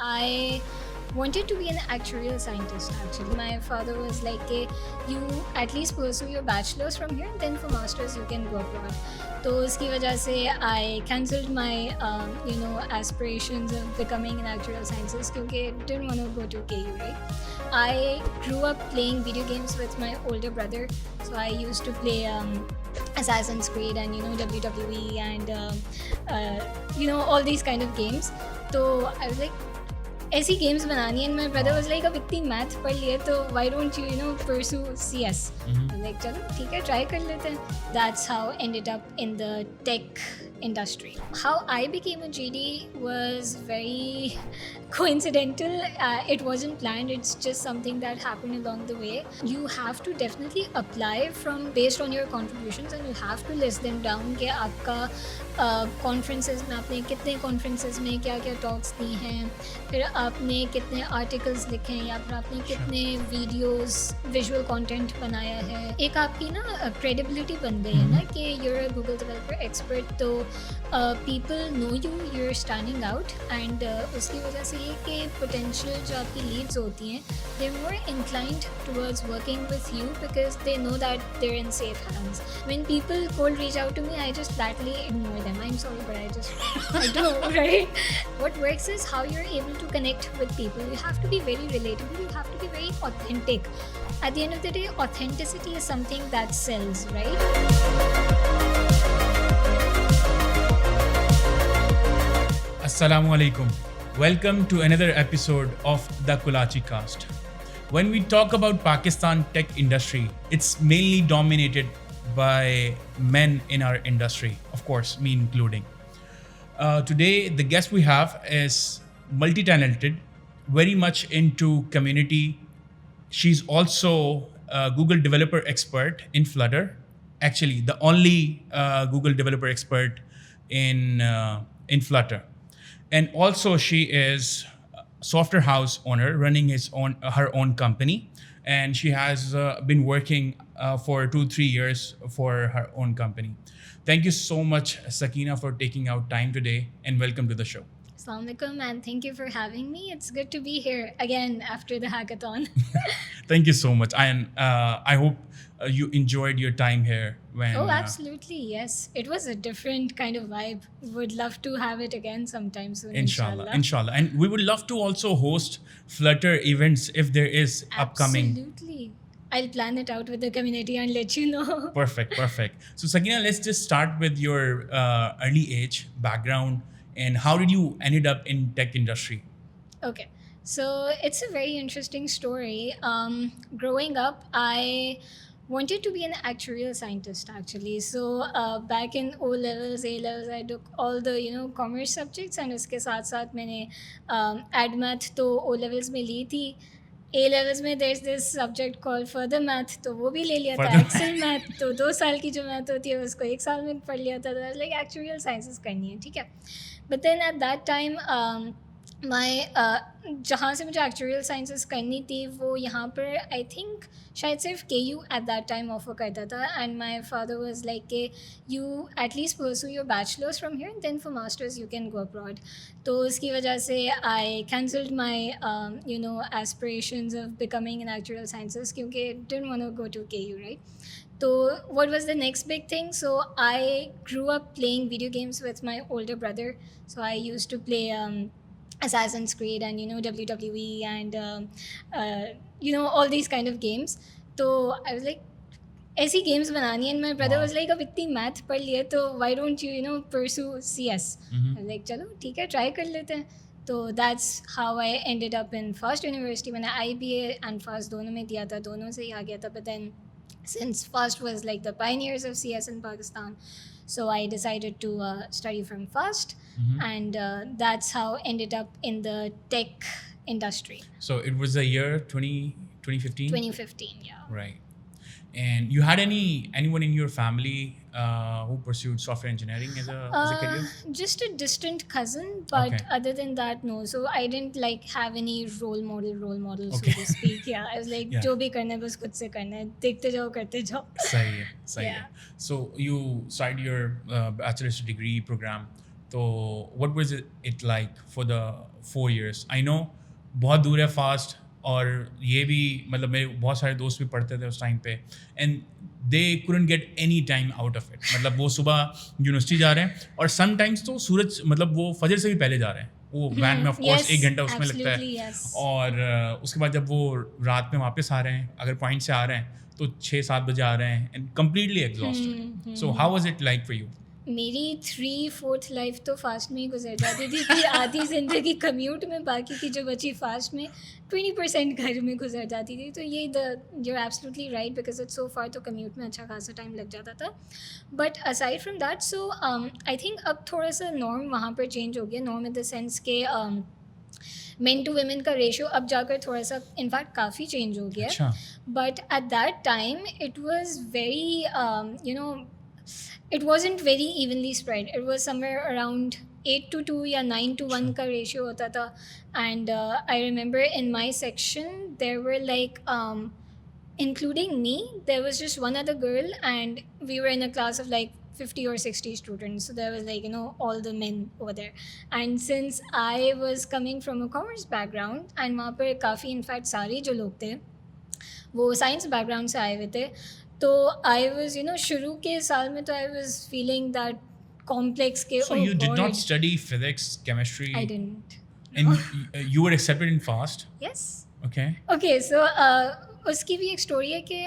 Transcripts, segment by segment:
I wanted to be an actuarial scientist actually. My father was like, "Okay, you at least pursue your bachelor's from here, and then for masters you can go abroad." तो उसकी वजह से I cancelled my aspirations of becoming an actuarial scientist क्योंकि I didn't want to go to KU, right? I grew up playing video games with my older brother, so I used to play Assassin's Creed and WWE and all these kind of games. So I was like, ऐसी games बनानी है. My brother was like अब इतनी math पढ़ लिए तो why don't you pursue CS. Like चलो ठीक है ट्राई कर लेते हैं. That's how ended up in the tech industry. How I became a GD was very coincidental. It wasn't planned. It's just something that happened along the way. You have to definitely apply from based on your contributions and you have to list them down कि आपका conferences में आपने कितने conferences में क्या क्या talks दी हैं, फिर आपने कितने आर्टिकल्स लिखे हैं या फिर आपने कितने वीडियोस विजुअल कंटेंट बनाया है. एक आपकी ना क्रेडिबिलिटी बन गई है ना कि your a Google developer expert. तो people know your standing out and उसकी वजह से ये कि पोटेंशियल जो आपकी लीड्स होती हैं they more inclined towards working with you because they know that they're in safe hands. When people cold reach out to me I just flatly ignore them. I'm sorry, but I do, right? What works is how you're able to connect with people. You have to be very relatable. You have to be very authentic. At the end of the day, authenticity is something that sells, right? Assalamu alaikum. Welcome to another episode of the Kulachi Cast. When we talk about Pakistan tech industry, it's mainly dominated by men in our industry, of course, me including. Today, the guest we have is multi-talented, very much into community. She's also a Google developer expert in Flutter. Actually, the only Google developer expert in Flutter. And also she is a software house owner running her own company. And she has been working for 2-3 years for her own company. Thank you so much, Sakina, for taking out time today and welcome to the show. Assalamu alaikum and thank you for having me. It's good to be here again after the hackathon. Thank you so much. And I hope you enjoyed your time here. Oh, absolutely. Yes. It was a different kind of vibe. Would love to have it again sometime soon. Inshallah. And we would love to also host Flutter events if there is upcoming. Absolutely. I'll plan it out with the community and let you know. Perfect. So Sakina, let's just start with your early age background and how did you ended up in tech industry? Okay. So it's a very interesting story. Growing up, I wanted to be an actuarial scientist actually. So back in O levels, A levels, I took all the commerce subjects and उसके साथ साथ मैंने ad math तो O levels में ली थी. A levels में there's this subject called further math तो वो भी ले लिया था. Excel math तो 2 साल की जो math होती है उसको 1 साल में पढ़ लिया था. तो I was like actuarial sciences करनी है, ठीक है. But then at that time जहाँ से मुझे एक्चुअल साइंसेस करनी थी वो यहाँ पर आई थिंक शायद सिर्फ KU at that time offer करता था. And my father was like के you at least pursue your bachelors from here then for masters you can go abroad. तो उसकी वजह से I cancelled my aspirations of becoming in actual sciences क्योंकि I didn't want to go to KU, right. So what was the next big thing? So I grew up playing video games with my older brother. So I used to play Assassin's Creed and WWE and all these kind of games. तो I was like ऐसी games बनानी है. And my brother was like अब इतनी math पढ़ लिए तो why don't you pursue CS. Like चलो ठीक है ट्राई कर लेते हैं. तो that's how I ended up in first university. मैंने IBA एंड फर्स्ट दोनों में दिया था, दोनों से ही आ गया था. But then since FAST was like the pioneers of CS in Pakistan, so I decided to study from FAST, and that's how ended up in the tech industry. So it was the year 2015? 2015, yeah. Right. And you had anyone in your family who pursued software engineering as a career? Just a distant cousin, but other than that, no. So I didn't have any role models, so to speak. Yeah, I was like, जो भी करना है बस खुद से करना है, देखते जाओ करते जाओ. सही है. So you started your bachelor's degree program तो what was it like for the 4 years? I know बहुत दूर है फास्ट, और ये भी मतलब मेरे बहुत सारे दोस्त भी पढ़ते थे उस टाइम पे, and they couldn't get any time out of it. मतलब वो सुबह यूनिवर्सिटी जा रहे हैं और समटाइम्स तो सूरज मतलब वो फजर से भी पहले जा रहे हैं, वो वैन में ऑफ कोर्स yes, 1 घंटा उसमें लगता absolutely, है, yes. और उसके बाद जब वो रात में वापस आ रहे हैं, अगर पॉइंट से आ रहे हैं तो 6-7 बजे आ रहे हैं and completely exhausted. So how was it like for you? मेरी 3/4 लाइफ तो फास्ट में ही गुजर जाती थी कि आधी ज़िंदगी कम्यूट में, बाकी की जो बची फास्ट में 20% घर में गुजर जाती थी. तो ये you're absolutely right because it's so far, तो कम्यूट में अच्छा खासा टाइम लग जाता था. But aside from that, so I think अब थोड़ा सा नॉर्म वहाँ पर चेंज हो गया. नॉर्म इन द सेंस के मेन टू वेमेन का रेशियो अब जाकर थोड़ा सा इनफैक्ट काफ़ी चेंज हो गया. अच्छा. But at that time, it was very, it wasn't very evenly spread. It was somewhere around 8-2 या 9-1 का ratio होता था. And I remember in my section, there were like, including me, there was just one other girl, and we were in a class of like 50 or 60 students. So there was like, all the men over there. And since I was coming from a commerce background, and वहाँ पर काफ़ी in fact सारे जो लोग थे वो science background से आए हुए थे, तो आई वाज शुरू के साल में तो I was feeling that complex के. So you did not study physics, chemistry? I didn't. And you were accepted in FAST? Yes. Okay. Okay, so उसकी भी एक स्टोरी है कि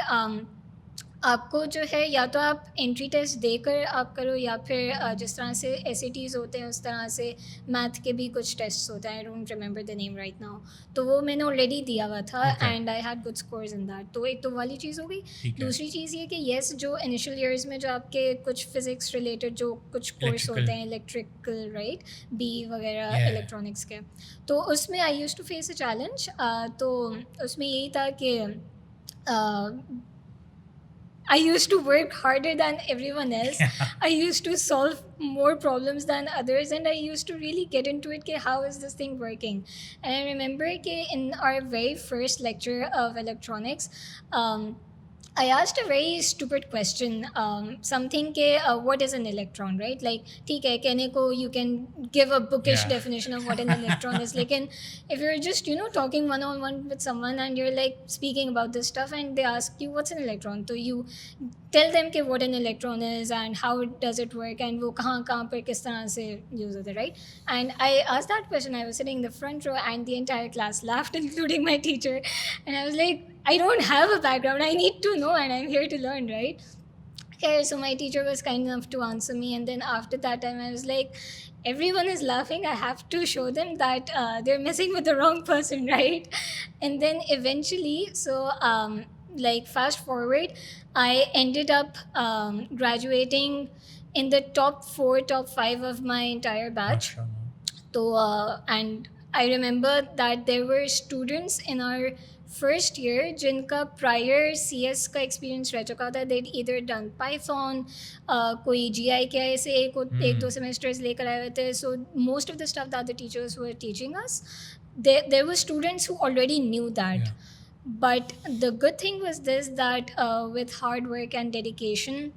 आपको जो है या तो आप एंट्री टेस्ट देकर आप करो, या फिर जिस तरह से SATs होते हैं उस तरह से मैथ के भी कुछ टेस्ट्स होते हैं. I don't remember the name right now. तो वो मैंने ऑलरेडी दिया हुआ था and I had good scores in that. तो एक तो वाली चीज़ हो गई. दूसरी चीज़ ये कि येस, जो इनिशियल ईयर्स में जो आपके कुछ फिज़िक्स रिलेटेड जो कुछ कोर्स होते हैं, इलेक्ट्रिकल राइट, बी वगैरह इलेक्ट्रॉनिक्स के, तो उसमें I use to face a challenge. तो उसमें यही था कि I used to work harder than everyone else. I used to solve more problems than others, and I used to really get into it. How is this thing working? And I remember in our very first lecture of electronics, I asked a very stupid question, something what is an electron, right? Like, ठीक है, कहने को you can give a bookish definition of what an electron is. Like, if you're just, talking one-on-one with someone and you're like speaking about this stuff and they ask you what's an electron, so you tell them what an electron is and how does it work and वो कहाँ पर किस तरह से use होता है, right? And I asked that question. I was sitting in the front row and the entire class laughed, including my teacher. And I was like, I don't have a background. I need to know, and I'm here to learn, right? Okay, so my teacher was kind enough to answer me, and then after that time, I was like, everyone is laughing. I have to show them that they're messing with the wrong person, right? And then eventually, so like fast forward, I ended up graduating in the top 5 of my entire batch. So and I remember that there were students in our first year जिनका prior CS का experience रह चुका था. They'd either done Python, कोई GI से एक दो semesters लेकर आए हुए थे. So most of the stuff that the teachers were teaching us, there were students who already knew that. Yeah. But the good thing was this, that with hard work and dedication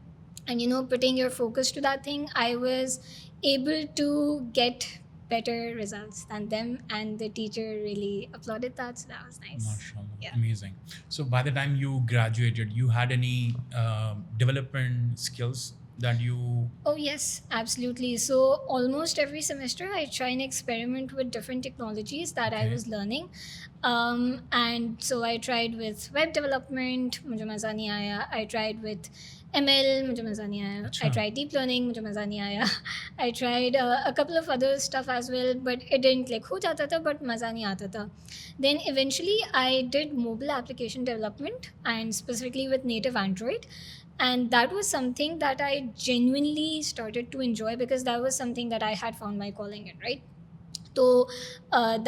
and putting your focus to that thing, I was able to get better results than them, and the teacher really applauded that, so that was nice. Mashallah. Yeah. Amazing. So by the time you graduated, you had any development skills that you... Oh yes, absolutely. So almost every semester I try and experiment with different technologies that I was learning, and so I tried with web development, मुझे मज़ा नहीं आया. I tried with ML, मुझे मज़ा नहीं आया. I tried deep learning, मुझे मज़ा नहीं आया. I tried a couple of other stuff as well, but it didn't click. हो जाता था but मज़ा नहीं आता था. Then eventually I did mobile application development, and specifically with native Android. And that was something that I genuinely started to enjoy, because that was something that I had found my calling in, right? So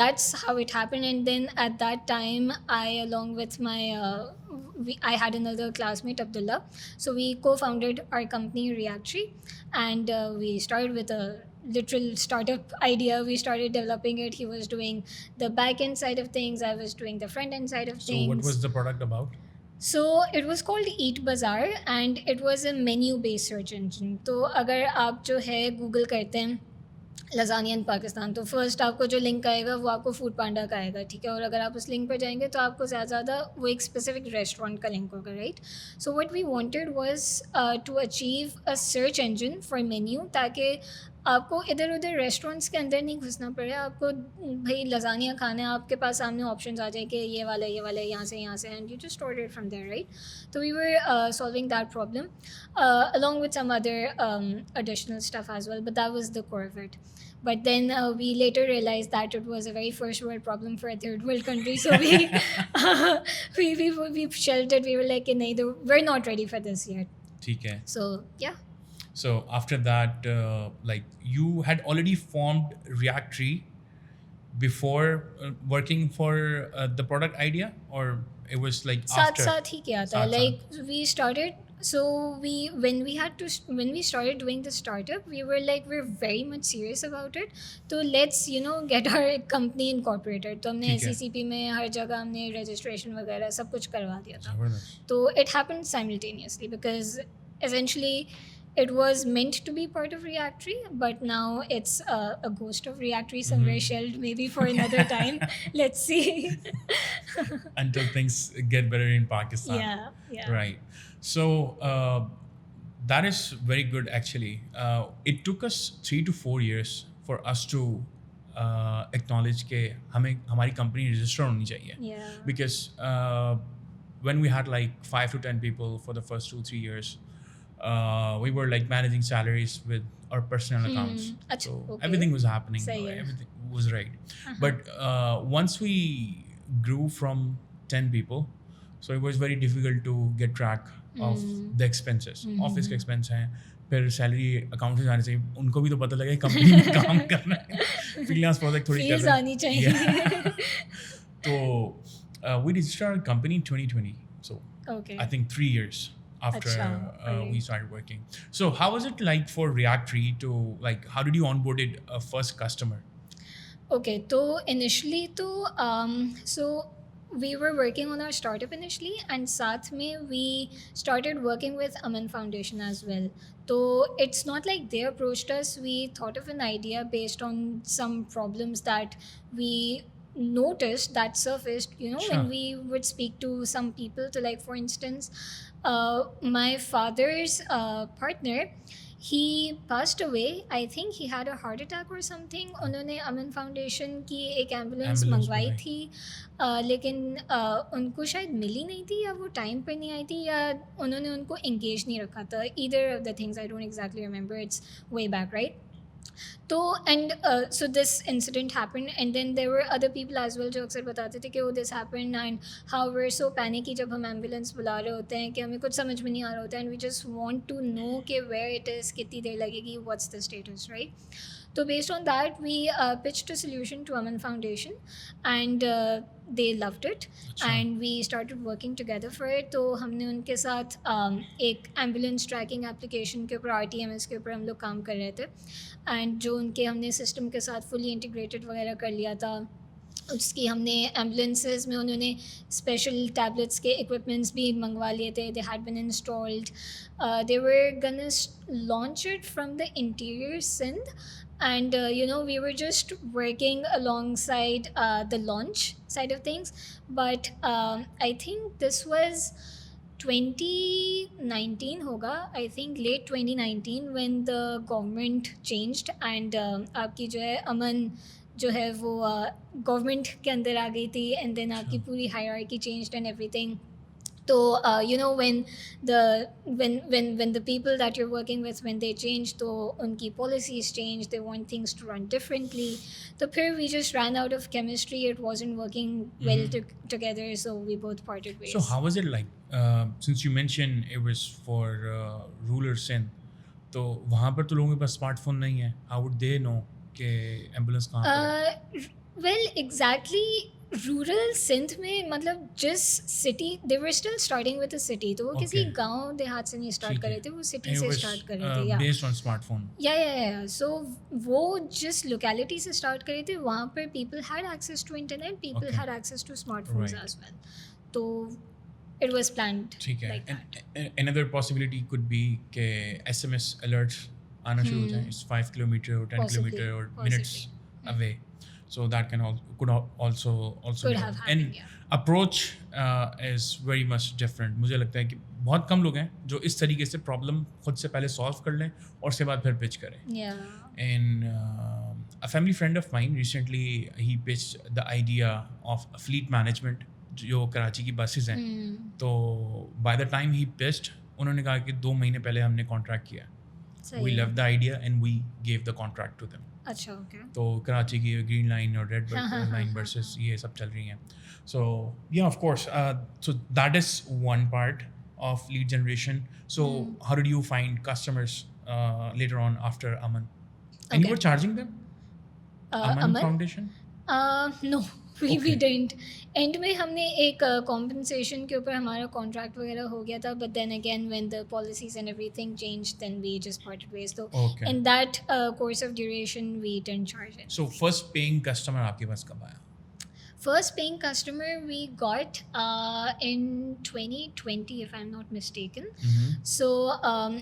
that's how it happened. And then at that time, I, along with my, I had another classmate, Abdullah. So we co-founded our company, Reactory, and we started with a literal startup idea. We started developing it. He was doing the back-end side of things. I was doing the front-end side of things. So what was the product about? So it was called Eat Bazaar, and it was a menu-based search engine. तो अगर आप जो है Google करते हैं lasagne इन पाकिस्तान। तो first आपको जो लिंक आएगा वो आपको फूड पांडा का आएगा, ठीक है? और अगर आप उस लिंक पर जाएँगे तो आपको ज़्यादा वो एक स्पेसिफिक रेस्टोरेंट का लिंक होगा, right? So what we wanted was to achieve a search engine for menu, ताकि आपको इधर-उधर रेस्टोरेंट्स के अंदर नहीं घुसना पड़े। आपको भई लज़ानिया खाना है, आपके पास सामने ऑप्शंस आ जाए कि ये वाला, यहाँ से and you just order it from there, right? तो we were solving that problem along with some other additional stuff as well, but that was the core of it. But then we later realized that it was a very first world problem for a third world country. So we shelved it. We were like, "Nahi, we're not ready for this yet." ठीक है. So yeah. So after that, like you had already formed Reactree before working for the product idea, or it was like after? साथ ही किया था. Like we started. So when we started doing the startup, we were like, we're very much serious about it. So let's get our company incorporated. तो हमने SECP में हर जगह हमने registration वगैरह सब कुछ करवा दिया था. तो it happened simultaneously because essentially it was meant to be part of Reactree, but now it's a ghost of Reactree somewhere shelved, maybe for another time. Let's see. Until things get better in Pakistan. Yeah. Right. So that is very good actually. It took us 3 to 4 years for us to acknowledge कि हमारी company register होनी चाहिए. Yeah. Because when we had like 5 to 10 people for the first 2-3 years, we were like managing salaries with our personal accounts. So okay. everything was happening. Sahi hai. Everything was right. But once we grew from 10 people, so it was very difficult to get track of the expenses. Office के expense हैं, फिर salary account से जाने से उनको भी तो पता लगे कंपनी में काम करना है, freelance project थोड़ी कर रहे हैं. आनी चाहिए. तो we registered our company in 2020. So okay. I think 3 years after we started working. So how was it like for Reactree to like, how did you onboarded a first customer? Okay, so initially so we were working on our startup initially, and साथ में we started working with Aman Foundation as well. So it's not like they approached us. We thought of an idea based on some problems that we noticed that surfaced, Sure. when we would speak to some people. To, like, for instance, my father's partner, he passed away. I think he had a heart attack or something. उन्होंने अमन foundation की एक ambulance मंगवाई थी, लेकिन उनको शायद मिली नहीं थी, या वो टाइम पर नहीं आई थी, या उन्होंने उनको एंगेज नहीं रखा था. Either of the things, I don't exactly remember. It's way back, right? So this incident happened, and then there were other people as well जो अक्सर बताते थे कि this happened, and how we're so panicky जब हम ambulance बुला रहे होते हैं कि हमें कुछ समझ में नहीं आ रहा होता है, and we just want to know कि where it is, कितनी देर लगेगी, what's the status, right? So based on that, we pitched a solution to Aman Foundation, and they loved it. And we started working together for it. तो हमने उनके साथ एक ambulance trekking application के ऊपर, RTMS के ऊपर हम लोग काम कर रहे थे, एंड जो उनके हमने सिस्टम के साथ फुली इंटीग्रेटेड वगैरह कर लिया था. उसकी हमने एम्बुलेंसेज में उन्होंने स्पेशल टैबलेट्स के इक्विपमेंट्स भी मंगवा लिए थे. They had been installed. They were गonna launch it from the interior Sindh, and we were just working alongside the launch side of things. But I think this was 2019 होगा, I think late 2019, when the government changed, and आपकी जो है अमन जो है वो government के अंदर आ गई थी, and then आपकी पूरी hierarchy changed and everything. So when the people that you're working with, when they change, तो उनकी policies change, they want things to run differently. So फिर we just ran out of chemistry. It wasn't working well together, so we both parted ways. So how was it like? Since you mentioned it was for rural Sindh, तो वहाँ पर तो लोगों के पास smartphone नहीं है. How would they know कि ambulance कहाँ पर है? Well, exactly. रूरल सिंध में मतलब जिस city, they were still starting with a city, तो वो किसी गांव देहात से नहीं स्टार्ट कर रहे थे, वो सिटी से स्टार्ट कर रहे थे. Based on smartphone. या सो वो जिस लोकेलिटी से स्टार्ट कर रहे थे, वहाँ पर people had access to internet, people had access to smartphones as well. तो it was planned ठीक है. like that. Another possibility could be कि SMS alerts आना शुरू हो जाए. It's 5 kilometer or 10 Possibly, kilometer or possibly. minutes away. So that can also Could be have and happened, yeah. approach is very much different. मुझे लगता है कि बहुत कम लोग हैं जो इस तरीके से प्रॉब्लम खुद से पहले सॉल्व कर लें और उसके बाद फिर पिच करें. Yeah. And a family friend of mine recently he pitched the idea of fleet management जो कराची की बसेस हैं. तो by the time he pitched उन्होंने कहा कि 2 महीने पहले हमने कॉन्ट्रैक्ट किया. सही We है. loved the idea and we gave the contract to them. अच्छा, okay. तो कराची की ग्रीन लाइन और रेड लाइन बसेस ये सब चल रही हैं. So yeah, of course. So that is one part of lead generation. So how did you find customers later on after Aman? And you Okay. were charging them? Aman Aman? Foundation? No we Okay. didn't. End में हमने एक compensation के ऊपर हमारा contract वगैरह हो गया था, but then again when the policies and everything change then we just parted ways. तो Okay. In that course of duration we didn't charge it. So first paying customer आपके पास कब आया? First paying customer we got in 2020 if I'm not mistaken. So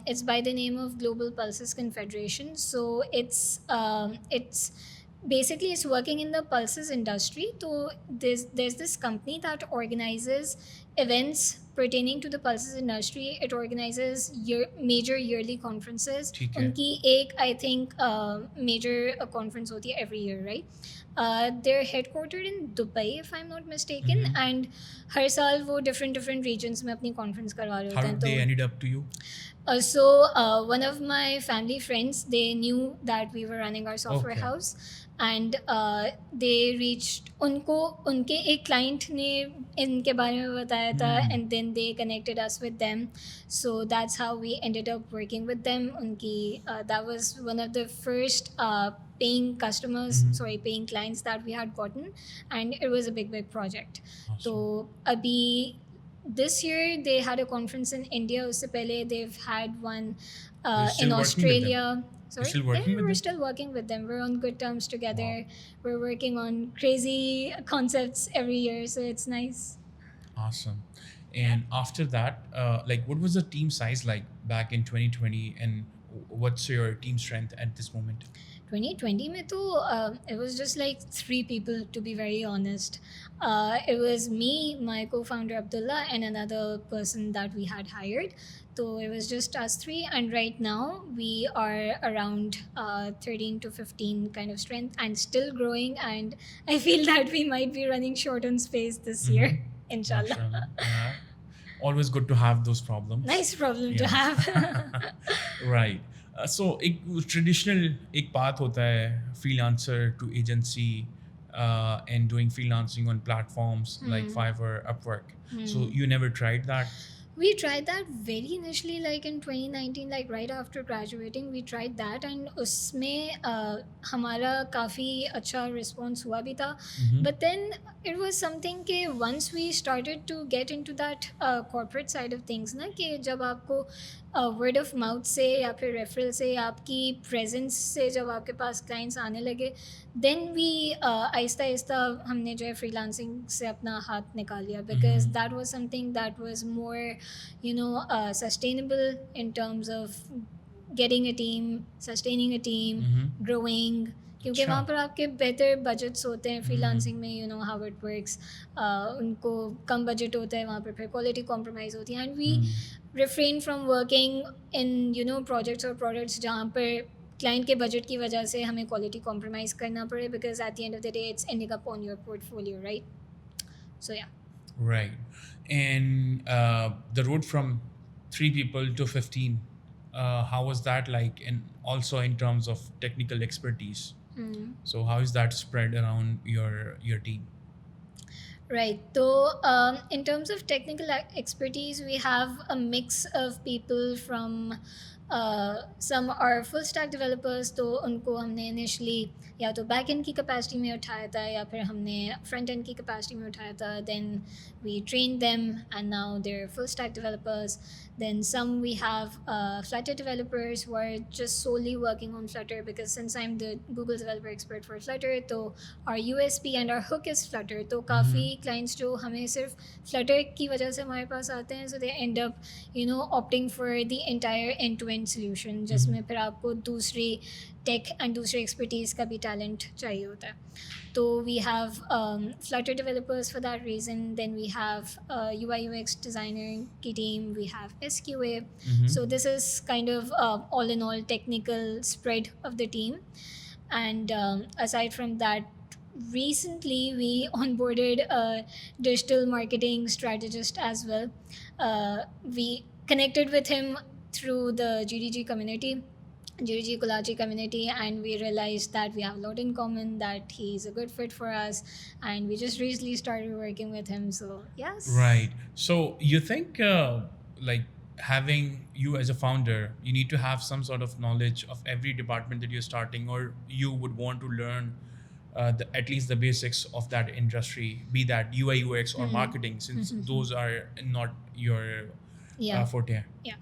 it's by the name of Global Pulses Confederation. So it's basically it's working in the pulses industry. So there's this company that organizes events pertaining to the pulses industry. It organizes major yearly conferences. ठीक है. उनकी एक I think major conference होती है every year, right? They're headquartered in Dubai if I'm not mistaken. And हर साल वो different regions में अपनी conference करवा रहे How होते हैं. did they ended up to you? So one of my family friends, they knew that we were running our software Okay. house, and they reached उनके एक client ने इनके बारे में बताया था, and then they connected us with them. So that's how we ended up working with them. That was one of the first paying customers, paying clients that we had gotten, and it was a big project. Awesome. So abhi this year they had a conference in India. Usse pehle they've had one You're still in working with Australia. You're still working yeah, with we're them? still working with them. We're on good terms together. Wow. We're working on crazy concepts every year, so it's nice. Awesome. And after that, like what was the team size like back in 2020 and what's your team strength at this moment? 2020 में तो it was just like 3 people, to be very honest. It was me, my co-founder Abdullah, and another person that we had hired. So it was just us 3, and right now we are around 13 to 15 kind of strength and still growing, and I feel that we might be running short on space this year, inshallah. Mashallah. Yeah. Always good to have those problems. Nice problem to Yeah. have. Right. So एक traditional एक path होता है freelancer to agency and doing freelancing on platforms like Fiverr, Upwork. So you never tried that? We tried that very initially, like in 2019, like right after graduating, we tried that, and उसमें हमारा काफ़ी अच्छा response हुआ भी था. But then it was something कि once we started to get into that corporate side of things ना, कि जब आपको word of mouth से या फिर referral से आपकी presence से जब आपके पास clients आने लगे, then we आहिस्ता आहिस्ता हमने जो है freelancing से अपना हाथ निकाल लिया, because that was something that was more sustainable in terms of getting a team, sustaining a team, growing. क्योंकि अच्छा. वहाँ पर आपके बेहतर बजट्स होते हैं फ्रीलांसिंग में. You know how it works. उनको कम बजट होता है, वहाँ पर फिर क्वालिटी कॉम्प्रोमाइज़ होती है. And we refrain from working in projects और प्रोडक्ट्स जहाँ पर क्लाइंट के बजट की वजह से हमें क्वालिटी कॉम्प्रोमाइज़ करना पड़े, because at the end of the day it's ending up on your portfolio, right? So yeah. Right. And the road from 3 people to 15, how was that like? And also in terms of technical expertise. So how is that spread around your team? Right. So in terms of technical expertise, we have a mix of people from some are full stack developers. तो उनको हमने initially या तो back end की capacity में उठाया था, या फिर हमने front end की capacity में उठाया था. Then we trained them and now they're full stack developers. Then some we have Flutter developers who are just solely working on Flutter, because since I'm the Google developer expert for Flutter, तो our USP and our hook is Flutter. तो काफ़ी clients जो हमें सिर्फ Flutter की वजह से हमारे पास आते हैं, so they end up opting for the entire end-to-end end-to-end solution जिसमें फिर आपको दूसरी tech and दूसरे expertise का भी talent चाहिए होता है. So we have Flutter developers for that reason. Then we have UI UX designer की team. We have SQA. So this is kind of all in all technical spread of the team. And aside from that, recently we onboarded a digital marketing strategist as well. We connected with him through the GDG community. GDG Kulachi community, and we realized that we have a lot in common, that he's a good fit for us, and we just recently started working with him. So yes. Right. So you think like having you as a founder, you need to have some sort of knowledge of every department that you're starting, or you would want to learn at least the basics of that industry, be that UI UX or marketing, since those are not your forte. Yeah.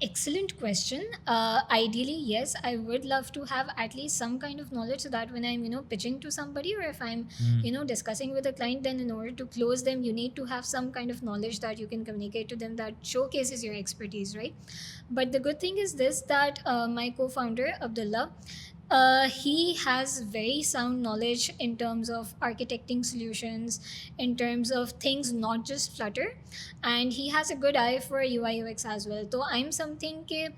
Excellent question. Ideally, yes, I would love to have at least some kind of knowledge, so that when I'm, pitching to somebody, or if I'm, discussing with a client, then in order to close them, you need to have some kind of knowledge that you can communicate to them that showcases your expertise, right? But the good thing is this, that my co-founder, Abdullah, he has very sound knowledge in terms of architecting solutions, in terms of things not just Flutter, and he has a good eye for UI UX as well. So I'm something ke,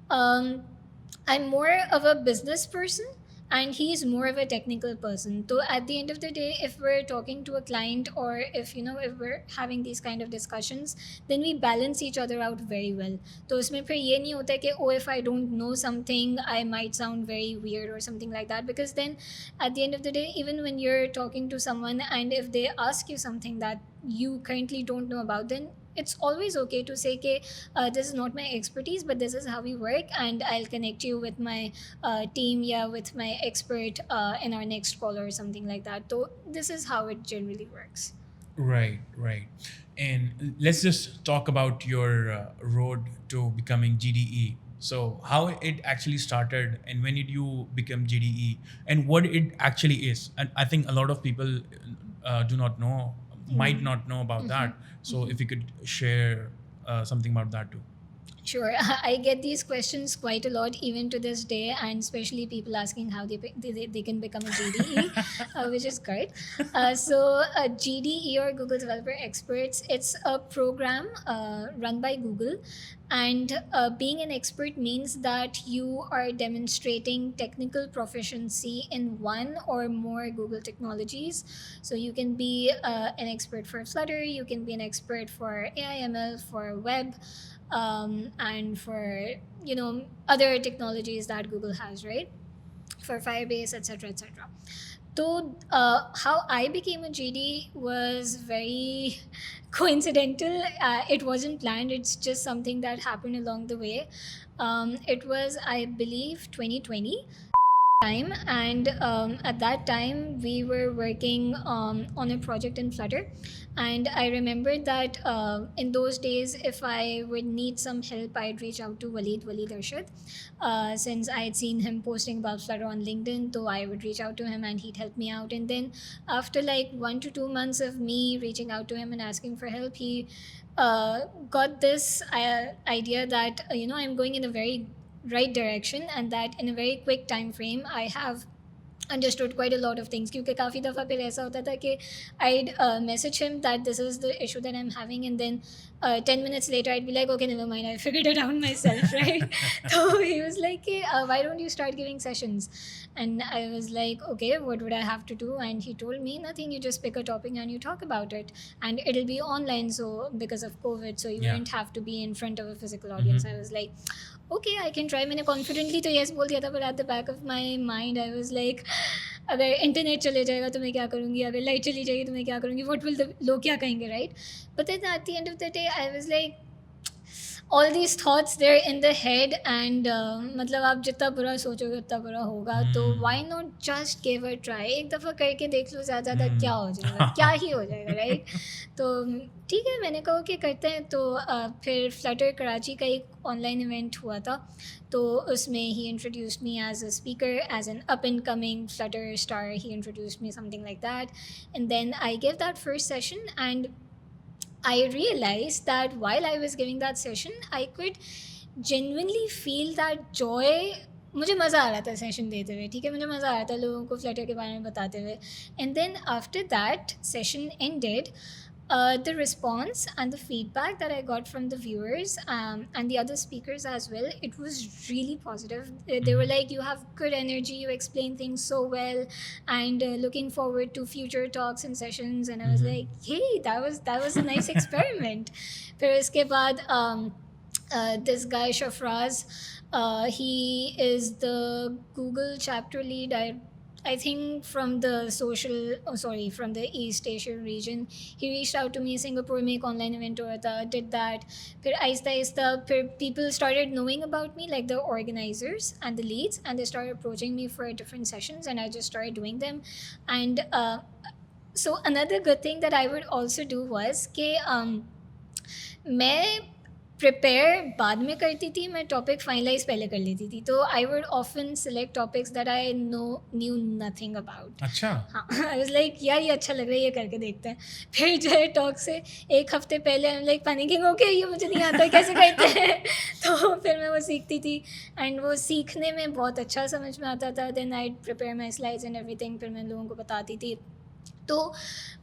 I'm more of a business person, and he's more of a technical person. So at the end of the day, if we're talking to a client, or if we're having these kind of discussions, then we balance each other out very well. So उसमें फिर ये नहीं होता कि if I don't know something, I might sound very weird or something like that, because then at the end of the day, even when you're talking to someone and if they ask you something that you currently don't know about, then it's always okay to say that this is not my expertise, but this is how we work, and I'll connect you with my team, with my expert in our next call or something like that. So this is how it generally works. Right. And let's just talk about your road to becoming GDE. So how it actually started, and when did you become GDE, and what it actually is. And I think a lot of people might not know about that. So if you could share something about that too. Sure. I get these questions quite a lot, even to this day, and especially people asking how they can become a GDE, which is great. So GDE, or Google Developer Experts, it's a program run by Google, and being an expert means that you are demonstrating technical proficiency in one or more Google technologies. So you can be an expert for Flutter, you can be an expert for AI ML, for web, and for other technologies that Google has, right? For Firebase, etc. So how I became a GD was very coincidental. It wasn't planned. It's just something that happened along the way. It was, I believe, 2020 time, and at that time we were working on a project in Flutter, and I remembered that in those days, if I would need some help, I'd reach out to Waleed Arshad, since I had seen him posting about Flutter on LinkedIn. So I would reach out to him and he'd help me out, and then after like 1 to 2 months of me reaching out to him and asking for help, he got this idea that I'm going in a very right direction, and that in a very quick time frame I have understood quite a lot of things, क्योंकि काफ़ी दफ़ा फिर ऐसा होता था कि I'd message him that this is the issue that I'm having, and then 10 minutes later I'd be like, okay, never mind, I figured it out myself, right? So he was like, why don't you start giving sessions? And I was like, okay, what would I have to do? And he told me, nothing, you just pick a topic and you talk about it, and it'll be online, so because of COVID, so you won't have to be in front of a physical audience. I was like, okay, I can try. मैंने confidently तो yes बोल दिया था, but at the back of my mind I was like, अगर internet चले जाएगा तो मैं क्या करूँगी, अगर लाइट चली जाएगी तो मैं क्या करूँगी, what will the लोग क्या कहेंगे, right? But then at the end of the day I was like, all these thoughts, they're in the head, and मतलब आप जितना बुरा सोचोगे उतना बुरा होगा, तो why not just give a try? एक दफ़ा करके देख लो, ज़्यादा क्या हो जाएगा, क्या ही हो जाएगा, राइट? तो ठीक है, मैंने कहा कि करते हैं. तो फिर फ्लटर कराची का एक ऑनलाइन इवेंट हुआ था, तो उसमें ही introduced me as a speaker, as an up and coming Flutter star. He introduced me something like that, and then I give that first session, and I realized that while I was giving that session, I could genuinely feel that joy. मुझे मज़ा आ रहा था session देते हुए, ठीक है, मुझे मज़ा आ रहा था लोगों को फ्लटर के बारे में बताते हुए. And then after that session ended, the response and the feedback that I got from the viewers and the other speakers as well, it was really positive. They were like, you have good energy, you explain things so well, and looking forward to future talks and sessions. And I was like, hey, that was a nice experiment. फिर उसके बाद this guy Shafraz, he is the Google chapter lead. I think from from the East Asia region. He reached out to me. Singapore में एक online event हुआ था, did that. फिर आहिस्ता आहिस्ता फिर people started knowing about me, like the organizers and the leads, and they started approaching me for different sessions, and I just started doing them. And so another good thing that I would also do was कि मैं prepare बाद में करती थी, मैं topic finalise पहले कर लेती थी. तो I would often select topics that I knew nothing about. अच्छा. हाँ, आई वाज लाइक यार ये अच्छा लग रहा है, ये करके देखते हैं. फिर जो है टॉक से एक हफ्ते पहले I am like panicking, okay ये मुझे नहीं आता कैसे करते हैं. तो फिर मैं वो सीखती थी, एंड वो सीखने में बहुत अच्छा समझ में आता था. Then I prepare my slides and everything, फिर मैं लोगों को बताती थी. तो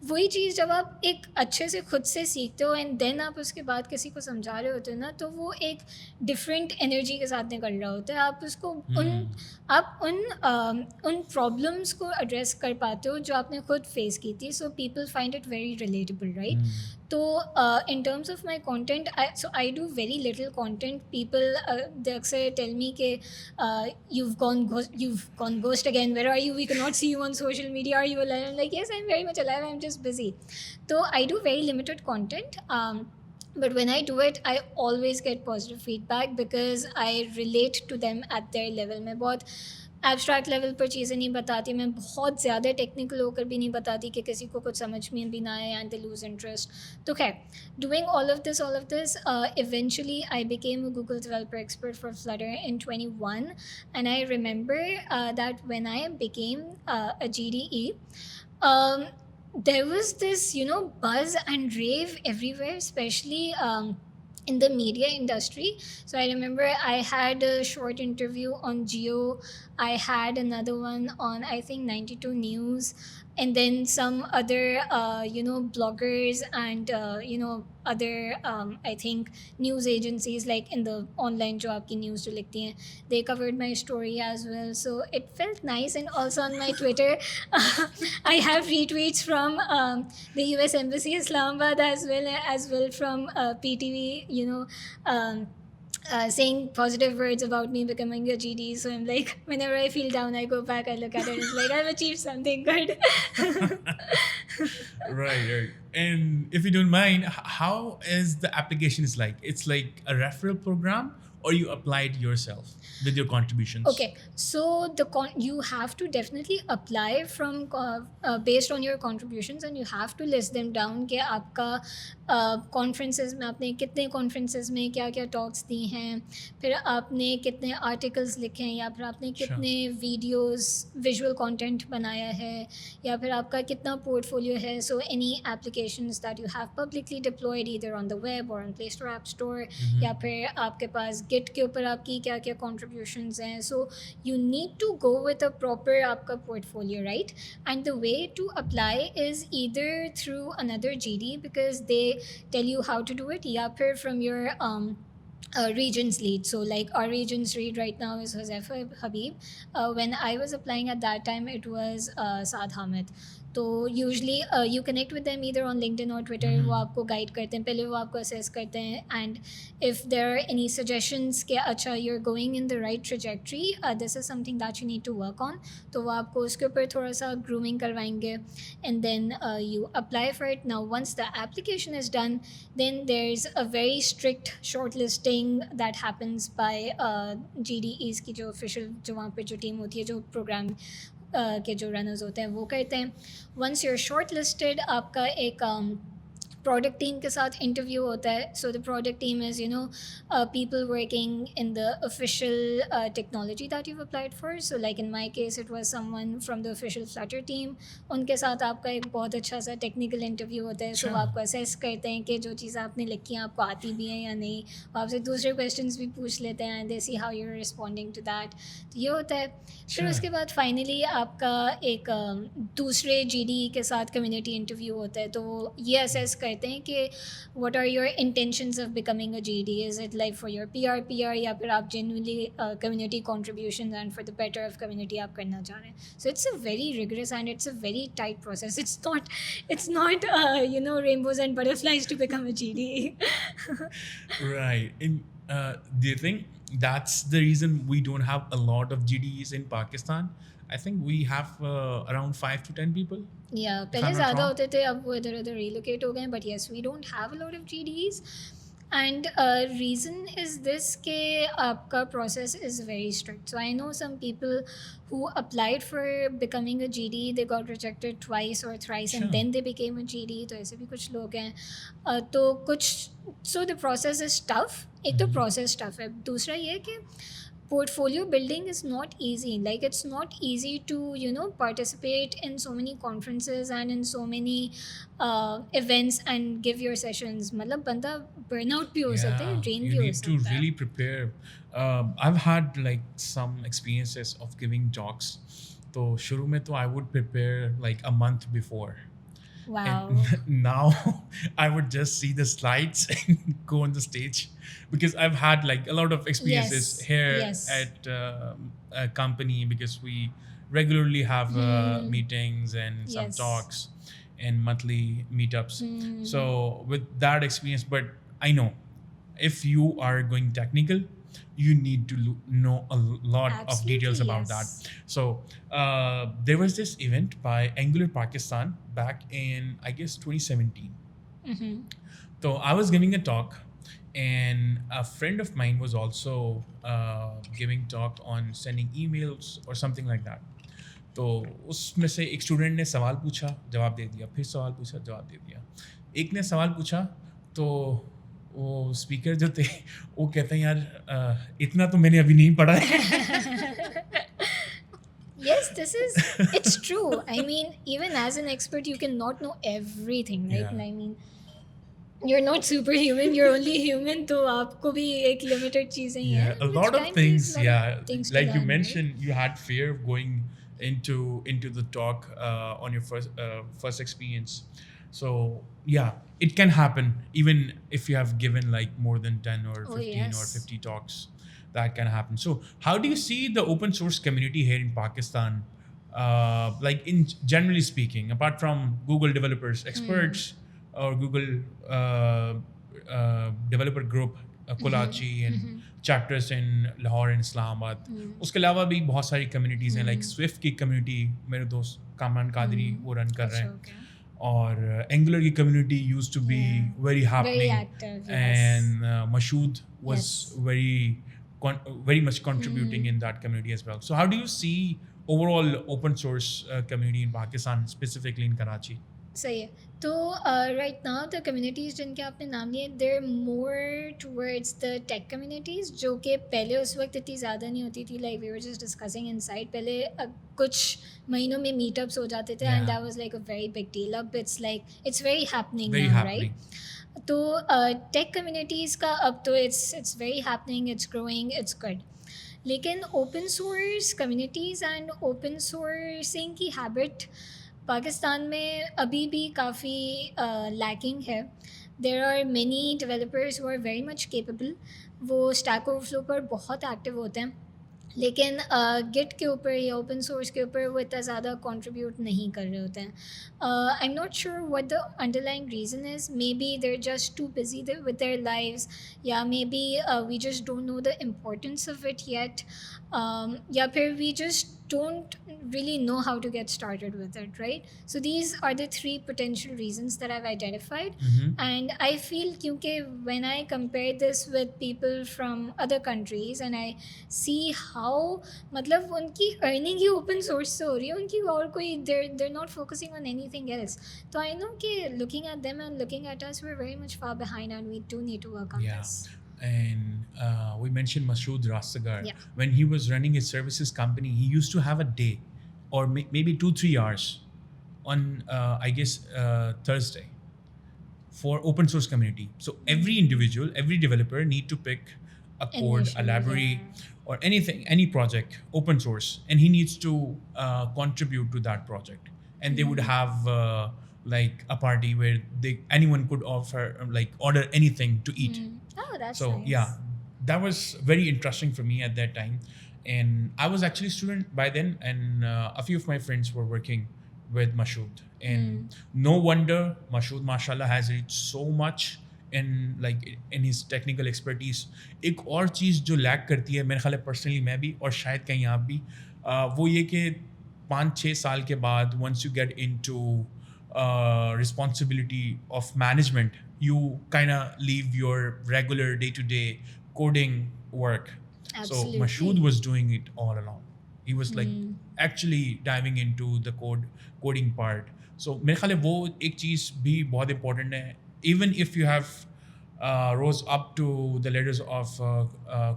वही चीज़ जब आप एक अच्छे से खुद से सीखते हो एंड देन आप उसके बाद किसी को समझा रहे होते हो ना, तो वो एक डिफरेंट एनर्जी के साथ निकल रहा होता है. आप उसको उन प्रॉब्लम्स को एड्रेस कर पाते हो जो आपने खुद फेस की थी. So people find it very relatable, right. तो in terms of my content, I do very little content. People they अक्सर tell me कि you've gone ghost again. Where are you? We cannot see you on social media. Are you alive? I'm like, yes, I'm very much alive. I'm just busy. So I do very limited content. But when I do it, I always get positive feedback because I relate to them at their level. मैं बहुत abstract level पर चीज़ें नहीं बताती, मैं बहुत ज़्यादा technical होकर भी नहीं बताती कि किसी को कुछ समझ में भी ना आए एंड दे लूज़ इंटरेस्ट. तो खैर, doing all of this eventually I became a Google developer expert for Flutter in 21. And I remember that when I became a GDE, there was this, buzz and rave everywhere, especially in the media industry. So I remember I had a short interview on Geo. I had another one on, I think, 92 News, and then some other bloggers and other I think news agencies, like in the online जो आपकी news जो लिखती हैं, they covered my story as well. So it felt nice. And also on my Twitter, I have retweets from the US Embassy Islamabad as well from PTV, saying positive words about me becoming a GD. So I'm like, whenever I feel down, I go back, I look at it, it's like I've achieved something good. Right. And if you don't mind, how is the application is like? It's like a referral program, or you applied yourself with your contributions? Okay, so you have to definitely apply from based on your contributions, and you have to list them down कि आपका conferences में आपने कितने conferences में क्या क्या talks दी हैं, फिर आपने कितने आर्टिकल्स लिखे हैं, या फिर आपने कितने वीडियोस विजुअल कंटेंट बनाया है, या फिर आपका कितना पोर्टफोलियो है. So any applications that you have publicly deployed either on the web or on Play Store, App Store, या फिर आपके पास गिट के ऊपर आपकी क्या क्या contributions हैं. So you need to go with a proper आपका portfolio, right? And the way to apply is either through another GD, because they tell you how to do it, या फिर from your regions lead. So like our regions lead right now is Josefa Habib. When I was applying at that time, it was Saad Hamid. तो usually you connect with them either on LinkedIn और Twitter. वो आपको guide करते हैं, पहले वो आपको assess करते हैं, and if there are any suggestions कि अच्छा you are going in the right trajectory, this is something that you need to work on, तो वो आपको उसके ऊपर थोड़ा सा ग्रूमिंग करवाएंगे, and then you apply for it. Now once the application is done, then there is a very strict short listing that happens by GDEs की जो ऑफिशियल जो वहाँ पर जो टीम होती है, जो प्रोग्राम के जो रनर्स होते हैं वो करते हैं. वंस यूर शॉर्ट लिस्टेड, आपका एक प्रोडक्ट टीम के साथ इंटरव्यू होता है. So the product team is people working in the official technology that you applied for. So like in my case it was someone from the official Flutter team. उनके साथ आपका एक बहुत अच्छा सा टेक्निकल इंटरव्यू होता है. सो अच्छा. आपको असेस करते हैं कि जो चीज़ आपने लिखी है आपको आती भी है या नहीं. वो आपसे दूसरे क्वेश्चंस भी पूछ लेते हैं and they see how you are responding to that. तो ये होता है. फिर अच्छा. उसके बाद फाइनली आपका एक दूसरे जीडी के साथ कम्युनिटी इंटरव्यू होता है. तो वो ये असेस करते हैं कि what are your intentions of becoming a GD. Is it like for your PR या फिर आप genuinely community contribution and for the better of community आप करना चाह रहे हैं. So it's a very rigorous and it's a very tight process. It's not rainbows and butterflies to become a GD. Right. Do you think that's the reason we don't have a lot of GDs in Pakistan? I think we have around 5 to 10 people. Yeah, If पहले I'm not ज़्यादा wrong. होते थे, अब वो इधर उधर relocate हो गए हैं. But yes, we don't have a lot of GDs. And reason is this कि आपका process is very strict. So I know some people who applied for becoming a GD, they got rejected twice or thrice and Sure. then they became a GD. तो ऐसे भी कुछ लोग हैं. तो कुछ so the process is tough. एक तो process tough है. दूसरा ये कि portfolio building is not easy. Like it's not easy to participate in so many conferences and in so many events and give your sessions. मतलब बंदा burnout भी हो सकता है, drain you भी हो need to सकता है. really prepare. I've had like some experiences of giving talks. तो शुरू में तो I would prepare like a month before. Wow. And now I would just see the slides and go on the stage because I've had like a lot of experiences Yes, here yes. at a company because we regularly have meetings and some Yes. talks and monthly meetups. Hmm. So with that experience, but I know if you are going technical, you need to know a lot of details Absolutely, about yes. that. So there was this event by Angular Pakistan back in, I guess, 2017. Mhm. So I was giving a talk, and a friend of mine was also giving talk on sending emails or something like that. तो उसमें से एक student ने सवाल पूछा, जवाब दे दिया, फिर सवाल पूछा, जवाब दे दिया. एक ने सवाल पूछा तो वो स्पीकर जो थे वो कहते हैं यार इतना तो मैंने अभी नहीं पढ़ा है. Yes, it's true. I mean, even as an expert, you cannot know everything, right? Yeah. I mean, you're not superhuman, you're only human, तो आपको भी एक limited चीज़ें ही हैं. A Which lot of time things, takes a lot of yeah. things to Like you learn, right? mentioned, you had fear of going into the talk on your first experience. So yeah, it can happen even if you have given like more than 10 or 15 or yes. 50 talks. That can happen. So how do you see the open source community here in Pakistan? Like in generally speaking, apart from Google developers, experts, or Google developer group, Kolachi and chapters in Lahore and Islamabad. उसके अलावा भी बहुत सारी communities हैं, like Swift की community मेरे दोस्त कामरान कादरी वो रन कर रहे हैं. Okay. और Angular की community used to be very happening, active, yes. and Mashood was Yes. very much contributing in that community as well. So how do you see overall open source community in Pakistan, specifically in Karachi? सही है. तो right now the communities जिनके आपने नाम लिए, they're more towards the tech communities, जो कि पहले उस वक्त इतनी ज़्यादा नहीं होती थी. Like we were just discussing inside. पहले कुछ महीनों में मीटअप्स हो जाते थे and that was like a very big deal. अब it's very happening Very now, happening. राइट? तो टेक कम्युनिटीज़ का अब तो it's very happening, it's growing, it's good. लेकिन open source communities and open sourcing की हैबिट पाकिस्तान में अभी भी काफ़ी लैकिंग है. There are many developers who are very much capable. वो स्टैक ओवरफ्लो पर बहुत एक्टिव होते हैं, लेकिन गिट के ऊपर या ओपन सोर्स के ऊपर वो इतना ज़्यादा कंट्रीब्यूट नहीं कर रहे होते हैं. I am not sure what the underlying reason is. Maybe they are just too busy with their lives, या maybe we just don't know the importance of it yet, या फिर we just don't really know how to get started with it, right? So these are the three potential reasons that I've identified. And I feel kyunki when I compare this with people from other countries and I see how मतलब उनकी earning ही open source से हो रही है, उनकी और कोई they're not focusing on anything else. So I know कि looking at them and looking at us, we're very much far behind and we do need to work on Yeah. this. And we mentioned Masood Rastagar. Yeah. When he was running his services company, he used to have a day or maybe 2-3 hours on, I guess, Thursday for open source community. So every individual, every developer need to pick a code, a Initially, library, yeah. or anything, any project, open source, and he needs to contribute to that project. And they would have like a party where anyone could offer like order anything to eat. Oh, that's So nice. yeah, that was very interesting for me at that time, and I was actually a student by then, and a few of my friends were working with Mashood, and no wonder Mashood, mashallah, has reached so much in his technical expertise. एक और चीज़ जो lack करती है मेरे ख्याल है personally मैं भी और शायद कहीं आप भी वो ये कि 5-6 साल के बाद once you get into responsibility of management, you kind of leave your regular day-to-day coding work. Absolutely. So Mashood was doing it all along. He was like actually diving into the coding part. So मेरे ख्याल है वो एक चीज़ भी बहुत important है. Even if you have rose up to the ladders of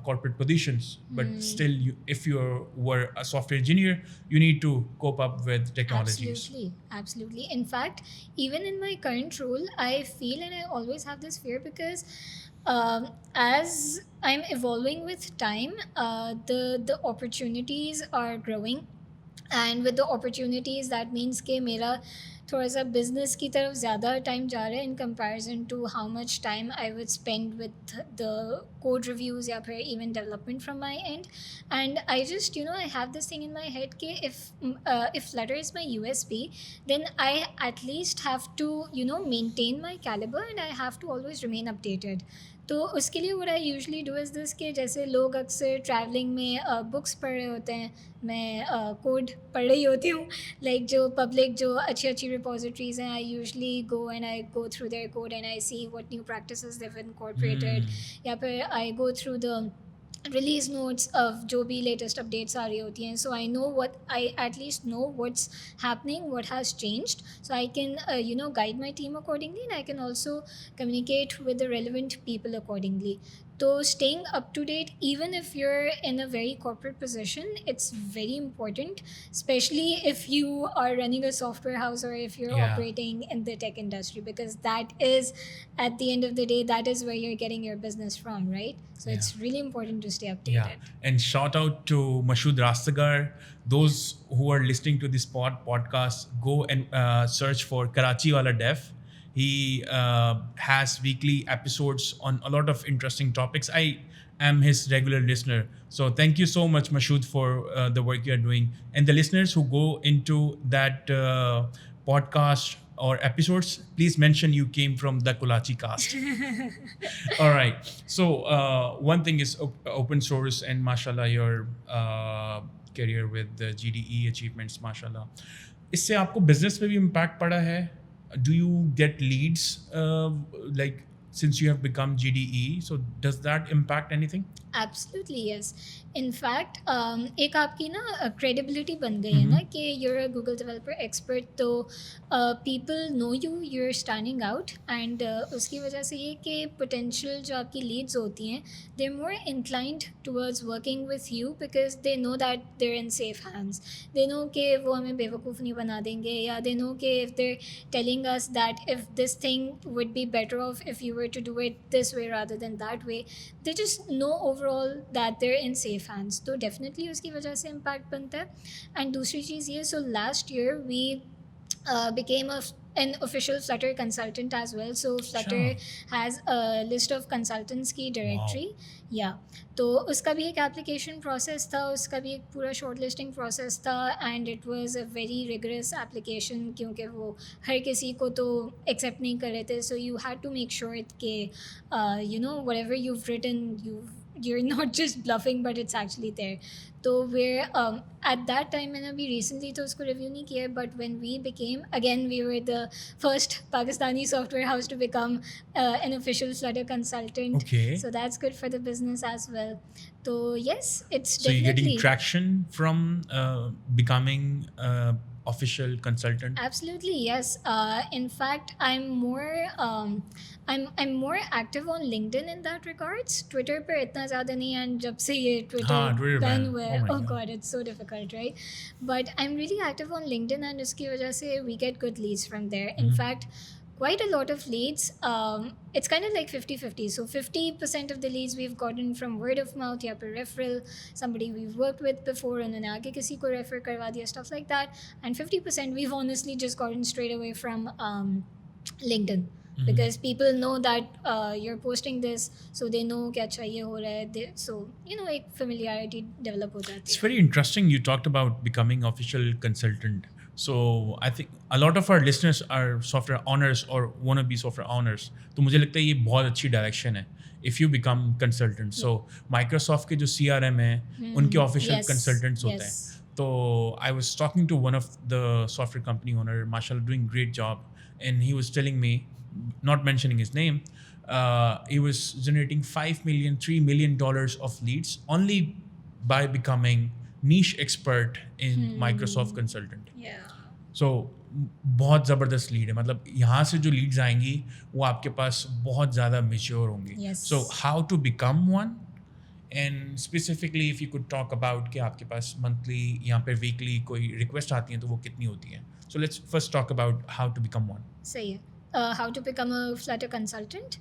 corporate positions, but still, if you were a software engineer, you need to cope up with technologies. Absolutely. In fact, even in my current role, I feel and I always have this fear because as I'm evolving with time, the opportunities are growing. And with the opportunities, that means कि मेरा थोड़ा सा business की तरफ ज़्यादा time जा रहा है in comparison to how much time I would spend with the code reviews या फिर even development from my end. And I just, I have this thing in my head कि if Flutter is my USP, then I at least have to, maintain my caliber and I have to always remain updated. तो उसके लिए what I usually do is this कि जैसे लोग अक्सर travelling में books पढ़ रहे होते हैं, मैं कोड पढ़ रही होती हूँ, लाइक जो पब्लिक जो अच्छी अच्छी रिपोजिटरीज हैं, I usually go and I go through their code and I see what new practices they have incorporated, या फिर I go through the release notes of जो भी latest updates आ रही होती हैं. So I at least know what's happening, what has changed, so I can guide my team accordingly and I can also communicate with the relevant people accordingly. So staying up to date, even if you're in a very corporate position, it's very important, especially if you are running a software house or if you're operating in the tech industry, because that is, at the end of the day, that is where you're getting your business from, right? So it's really important to stay updated. Yeah, and shout out to Mashood Rastagar. Those who are listening to this podcast, go and search for Karachi Wala Dev. He has weekly episodes on a lot of interesting topics. I am his regular listener. So thank you so much, Mashood, for the work you're doing. And the listeners who go into that podcast or episodes, please mention you came from the Kulachi cast. All right. So one thing is open source and mashallah, your career with the GDE achievements, mashallah. इससे आपको business पे भी impact पड़ा है? Do you get leads like since you have become GDE? So does that impact anything? Absolutely, yes. In fact, एक आपकी ना credibility बन गई है ना कि you're a Google developer expert, तो people know you, you're standing out, and उसकी वजह से ये कि potential जो आपकी leads होती हैं, they're more inclined towards working with you because they know that they're in safe hands. They know कि वो हमें बेवकूफ़ नहीं बना देंगे, या they know कि if they're telling us that if this thing would be better off if you were to do it this way rather than that way, they just know overall that they're in safe hands. तो definitely उसकी वजह से impact बनता है. And दूसरी चीज़ ये, so last year we became an official Flutter consultant as well. So Flutter has a list of consultants की directory. Yeah. तो उसका भी एक application process था, उसका भी एक पूरा shortlisting process था, and it was a very rigorous application क्योंकि वो हर किसी को तो accept नहीं कर रहे थे. So you had to make sure कि whatever you've written, you've you're not just bluffing but it's actually there. तो we're at that time मैंने अभी recently तो उसको review नहीं किया, but when we became, again we were the first Pakistani software house to become an official Flutter consultant. Okay. So that's good for the business as well. So yes, it's So you're definitely getting traction from becoming official consultant? Absolutely, yes. In fact, I'm more active on LinkedIn in that regards. Twitter पर इतना ज़्यादा नहीं, and जब से ये Twitter हाँ, Twitter ban ban. हुआ Oh है, my oh God. god, it's so difficult, right? But I'm really active on LinkedIn, and उसकी वजह से we get good leads from there. In fact, quite a lot of leads. It's kind of like 50-50. So 50% of the leads we've gotten from word of mouth या फिर referral, somebody we've worked with before उन्होंने आगे किसी को refer करवा दिया, stuff like that. And 50% we've honestly just gotten straight away from LinkedIn. Because people know that you're posting this, so they know कि अच्छा ये हो रहा है. So एक familiarity develop हो जाती It's है. very interesting you talked about becoming official consultant. So I think a lot of our listeners are software owners or wannabe software owners. तो मुझे लगता है ये बहुत अच्छी डायरेक्शन है if you become consultant. So Microsoft के जो CRM है उनके official Yes, consultants होते yes. हैं. So I was talking to one of the software company owner, mashallah, doing great job, and he was telling me, not mentioning his name, he was generating $5 million, $3 million of leads only by becoming niche expert in Microsoft consultant. Yeah. So बहुत ज़बरदस्त lead है, मतलब यहाँ से जो Leeds आएंगी वो आपके पास बहुत ज़्यादा मेच्योर होंगी. Yes. So how to become one, and specifically if you could talk about कि आपके पास monthly या फिर weekly कोई request आती हैं तो वो कितनी होती हैं. So let's first talk about how to become one. सही है. How to become a Flutter consultant.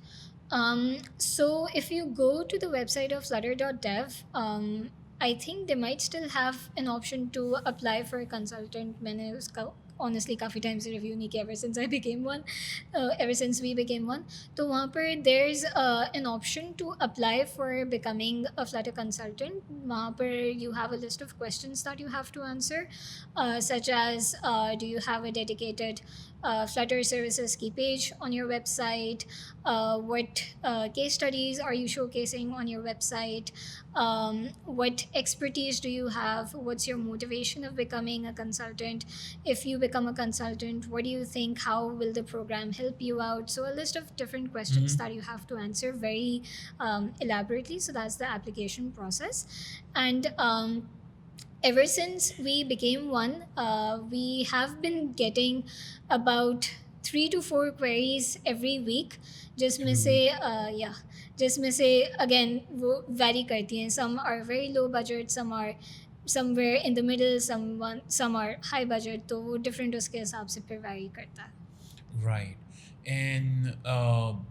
So if you go to the website of flutter.dev, I think they might still have an option to apply for a consultant. मैंने उसका honestly काफ़ी time से review नहीं किया ever since I became one, ever since we became one. तो वहाँ पर there's an option to apply for becoming a Flutter consultant. वहाँ पर you have a list of questions that you have to answer, such as do you have a dedicated Flutter services key page on your website? What case studies are you showcasing on your website? What expertise do you have? What's your motivation of becoming a consultant? If you become a consultant, what do you think? How will the program help you out? So a list of different questions that you have to answer very elaborately. So that's the application process. And ever since we became one, we have been getting about 3 to 4 queries every week, जिसमें से again वो vary करती हैं. Some are very low budget, some are somewhere in the middle, some are high budget. तो वो different उसके हिसाब से फिर vary करता है. Right. And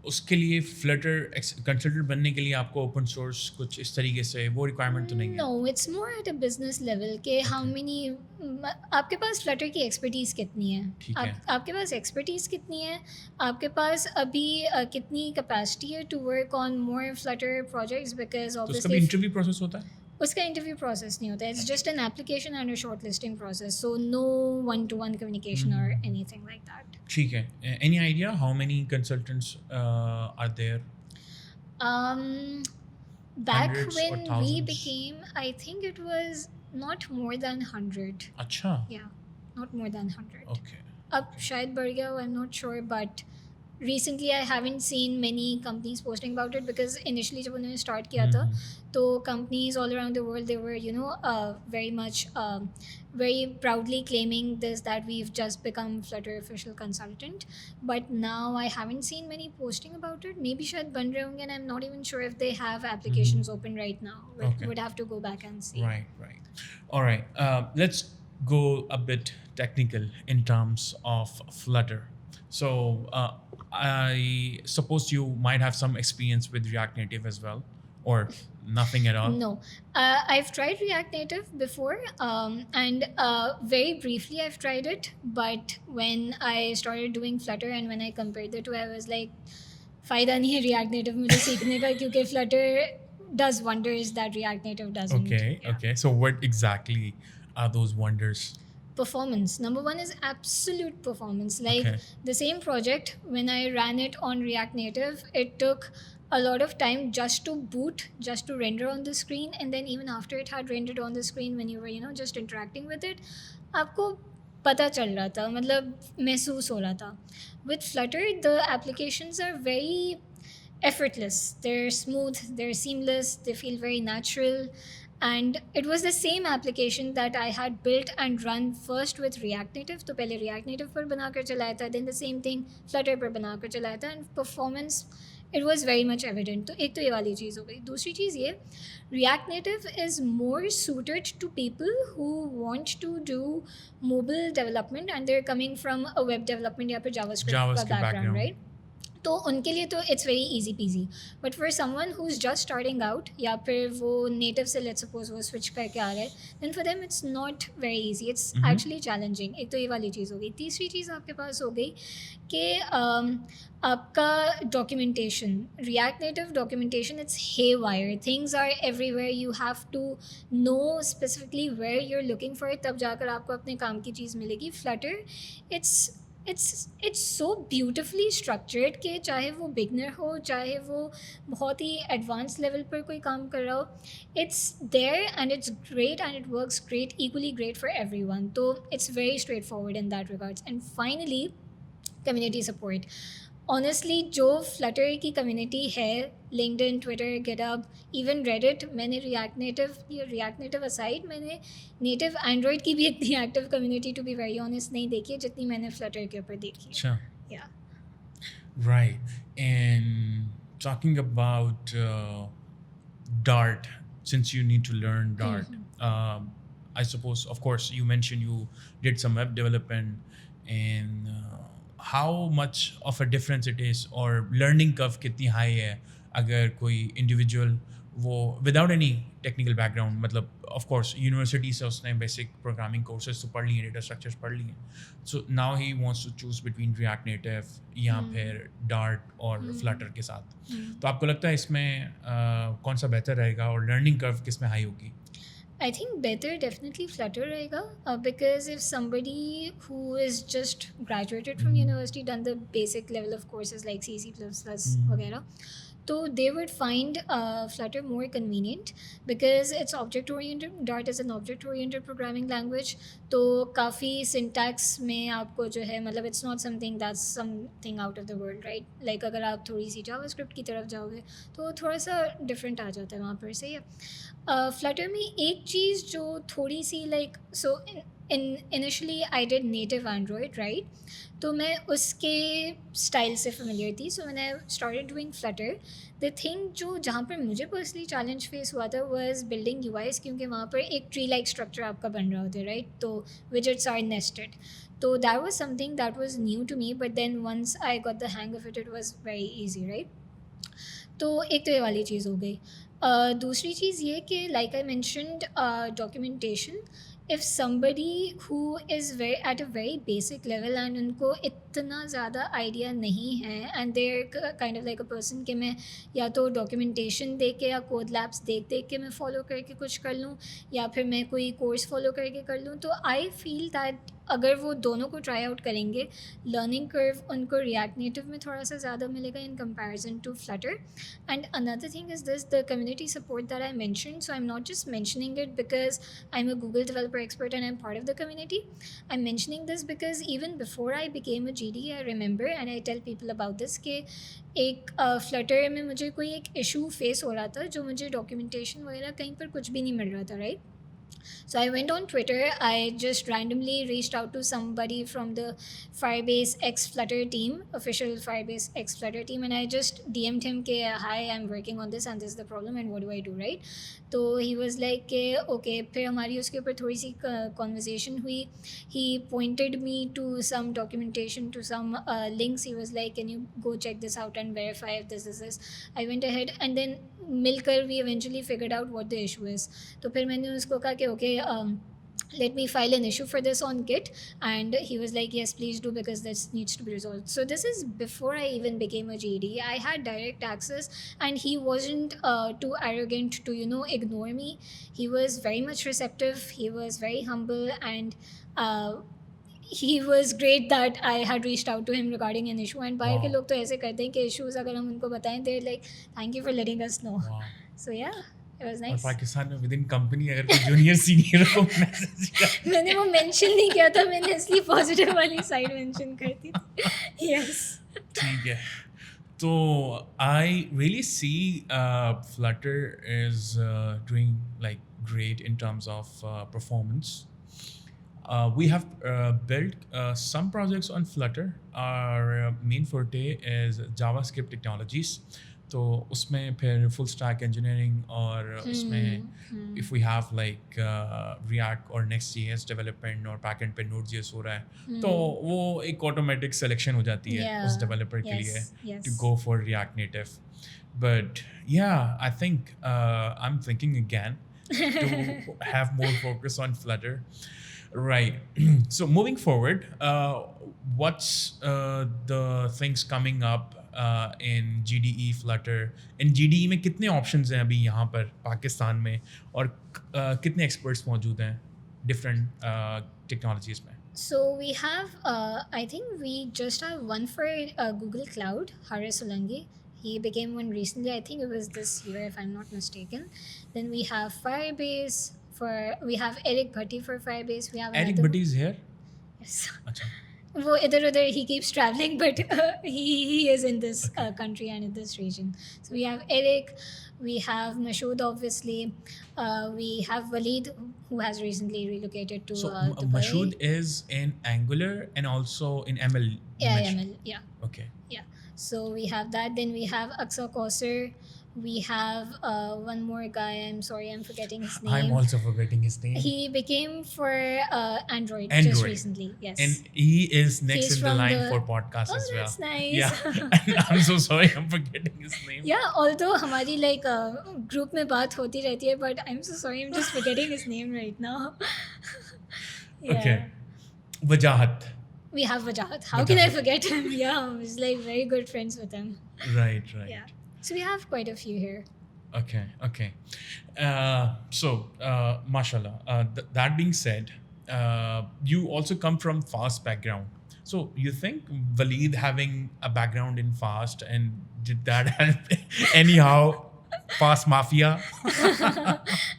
उसके लिए फ्लटर कंसल्टेंट बनने के लिए आपको ओपन सोर्स कुछ इस तरीके से वो रिक्वायरमेंट तो नहीं है? No, it's more at a business level के how many आपके पास फ्लटर की एक्सपर्टीज़ कितनी है, ठीक है. आपके पास एक्सपर्टीज़ कितनी है, आपके पास अभी कितनी कैपेसिटी है to work on more Flutter projects. Because तो उसका भी ऑब्वियसली इंटरव्यू प्रोसेस होता है? उसका इंटरव्यू प्रोसेस नहीं होता है. It's just an application and a short listing process. So no 1-to-1 communication और एनीथिंग लाइक दैट. ठीक है. Any idea how many consultants are there? Back Hundreds or when we thousands? became, I think it was not more than 100. अच्छा. Yeah, not more than 100. Okay. अब शायद बढ़ गया, I'm not sure, but recently I haven't seen many companies posting about it, because initially जब उन्होंने start किया था तो companies all around the world, they were very much very proudly claiming this, that we've just become Flutter official consultant. But now I haven't seen many posting about it. Maybe शायद बन रहे होंगे, and I'm not even sure if they have applications open right now. Okay. Would have to go back and see. Right. All right. Let's go a bit technical in terms of Flutter. So I suppose you might have some experience with React Native as well, or nothing at all? No, I've tried React Native before, and very briefly I've tried it. But when I started doing Flutter and when I compared the two, I was like, फ़ायदा नहीं है React Native मुझे सीखने का, क्योंकि Flutter does wonders that React Native doesn't. Okay. So what exactly are those wonders? Performance. Number one is absolute performance. Like Okay. the same project, when I ran it on React Native, it took a lot of time just to boot, just to render on the screen, and then even after it had rendered on the screen, when you were just interacting with it, आपको पता चल रहा था, मतलब महसूस हो रहा था. With Flutter, the applications are very effortless. They're smooth, they're seamless, they feel very natural. And it was the same application that I had built and run first with React Native. तो पहले React Native पर बनाकर चलाया था, then the same thing Flutter पर बनाकर चलाया था, and performance it was very much evident. तो एक तो ये वाली चीज़ हो गई. दूसरी चीज़ ये, React Native is more suited to people who want to do mobile development and they're coming from a web development या फिर JavaScript का JavaScript background, background. right? तो उनके लिए तो it's very easy PG. But for someone who is just starting out, या फिर वो नेटिव से लेट्स सपोज वो स्विच करके आ रहे, then for them it's not very easy, it's actually challenging. एक तो ये वाली चीज़ हो गई. तीसरी चीज़ आपके पास हो गई कि आपका documentation, React Native documentation, it's haywire, things are everywhere, you have to know specifically where you are looking for it, तब जाकर आपको अपने काम की चीज़ मिलेगी. Flutter, it's so beautifully structured कि चाहे वो बिगनर हो, चाहे वो बहुत ही एडवांस लेवल पर कोई काम कर रहा हो, it's there and it's great and it works great, equally great for everyone. तो it's very straightforward in that regards. And finally, community support. Honestly, जो Flutter की community है, LinkedIn, Twitter, GitHub, even Reddit, मैंने React Native aside, मैंने native Android की भी इतनी active community to be very honest नहीं देखी है जितनी मैंने Flutter के ऊपर देखी है. अच्छा. Yeah. Right. And talking about Dart, since you need to learn Dart, I suppose, of course, you mentioned you did some web development, and how much of a difference it is, or learning curve कितनी high है अगर कोई individual वो without any technical background, मतलब of course university से उसने basic programming courses तो पढ़ लिए हैं, data structures पढ़ लिए हैं, so now he wants to choose between React Native या फिर Dart और Flutter के साथ. तो आपको लगता है इसमें कौन सा बेहतर रहेगा और learning curve किस में high होगी? I think better definitely Flutter रहेगा, because if somebody who is just graduated from university, done the basic level of courses like C, C++ वगैरह, तो they would find Flutter more convenient because it's object oriented. Dart is an object oriented programming language, तो काफ़ी syntax में आपको जो है, मतलब it's not something that's something out of the world, right? Like अगर आप थोड़ी सी JavaScript की तरफ जाओगे तो थोड़ा सा different आ जाता है वहाँ पर. सही है. Flutter में एक चीज़ जो थोड़ी सी like, so initially I did native Android, right? तो मैं उसके स्टाइल से familiar थी. So when I started doing Flutter, the thing जो जहाँ पर मुझे personally challenge face हुआ था was building UIs, क्योंकि वहाँ पर एक tree like structure आपका बन रहा होता है, right? तो widgets are nested. So that was something that was new to me, but then once I got the hang of it, it was very easy, right? तो एक तो ये वाली चीज़ हो गई. दूसरी चीज़ ये कि like I mentioned, documentation. If somebody who is at a very basic level and उनको इतना ज़्यादा idea नहीं है, and they're kind of like a person कि मैं या तो documentation देख के या code labs देख के मैं follow करके कुछ कर लूँ, या फिर मैं कोई course follow करके कर लूँ, तो I feel that अगर वो दोनों को ट्राई आउट करेंगे, लर्निंग कर्व उनको रिएक्ट नेटिव में थोड़ा सा ज़्यादा मिलेगा in comparison to Flutter. And another thing is this, the community support that I mentioned. So I am not just mentioning it because I am a Google developer expert and I am part of the community. I am mentioning this because even before I became a GD, I remember and I tell people about this कि एक Flutter में मुझे कोई एक issue face हो रहा था जो मुझे डॉक्यूमेंटेशन वगैरह कहीं पर कुछ भी नहीं मिल रहा था, right? So I went on Twitter. I just randomly reached out to somebody from the Firebase X Flutter team, official Firebase X Flutter team, and I just DM'd him कि hi, I'm working on this and this is the problem and what do I do, right? तो he was like कि okay. फिर हमारी उसके ऊपर थोड़ी सी conversation हुई. He pointed me to some documentation, to some links. He was like, can you go check this out and verify if this is this? I went ahead and then मिलकर we eventually figured out what the issue is. तो फिर मैंने उसको कहा कि okay, let me file an issue for this on Git, and he was like, yes, please do, because this needs to be resolved. So this is before I even became a GD. I had direct access, and he wasn't too arrogant to ignore me. He was very much receptive, he was very humble, and he was great that I had reached out to him regarding an issue. And बाहर के Wow. लोग तो ऐसे करते हैं कि issues अगर हम उनको बताएं, they're like, thank you for letting us know. Wow. So yeah, it was और nice. पाकिस्तान में विद इन कंपनी अगर कोई जूनियर सीनियर को मैसेज कर मैंने वो मेंशन नहीं किया था, मैंने इसलिए पॉजिटिव वाली साइड मेंशन कर दी थी. Yes. ठीक है. तो I really see Flutter is doing like great in terms of performance. We have built some projects on Flutter. Our main forte is JavaScript technologies. तो उसमें फिर full stack engineering और उसमें if we have like React और Next.js development और backend पे Node.js हो रहा है तो वो एक automatic selection हो जाती है Yeah. उस developer के Yes, लिए yes. to go for React Native. But yeah, I think I'm thinking again to have more focus on Flutter. Right. So moving forward, what's the things coming up in GDE Flutter? In GDE में कितने options हैं अभी यहाँ पर पाकिस्तान में और कितने experts मौजूद हैं different technologies में? So we have, I think we just have one for Google Cloud, Haris Solanki. He became one recently. I think it was this year, if I'm not mistaken. Then we have Firebase. We have Eric Bhatti for Firebase. We have Eric another Bhatti is here? Yes. अच्छा. वो इधर उधर he keeps traveling, but he is in this country and in this region. So we have Eric, we have Mashood obviously, we have Waleed who has recently relocated to So Dubai. Mashood is in Angular and also in ML. you Yeah, mentioned. ML, yeah. Okay. Yeah, so we have that. Then we have Aqsa Kausar. We have one more guy. I'm sorry, I'm forgetting his name. I'm also forgetting his name. He became for Android just Android. recently. Yes. And he is next He's in the from line the- for podcast Oh, as well. that's nice. Yeah. I'm so sorry, I'm forgetting his name. Yeah, although हमारी like group में बात होती रहती है, but I'm so sorry, I'm just forgetting his name right now. Yeah. Okay. Wajahat. We have Wajahat. How can I Wajahat. forget him? Yeah, I was like very good friends with him. Right. Yeah. So we have quite a few here. Okay. Mashallah. That being said, you also come from fast background. So you think Waleed having a background in fast and did that help anyhow? Fast mafia.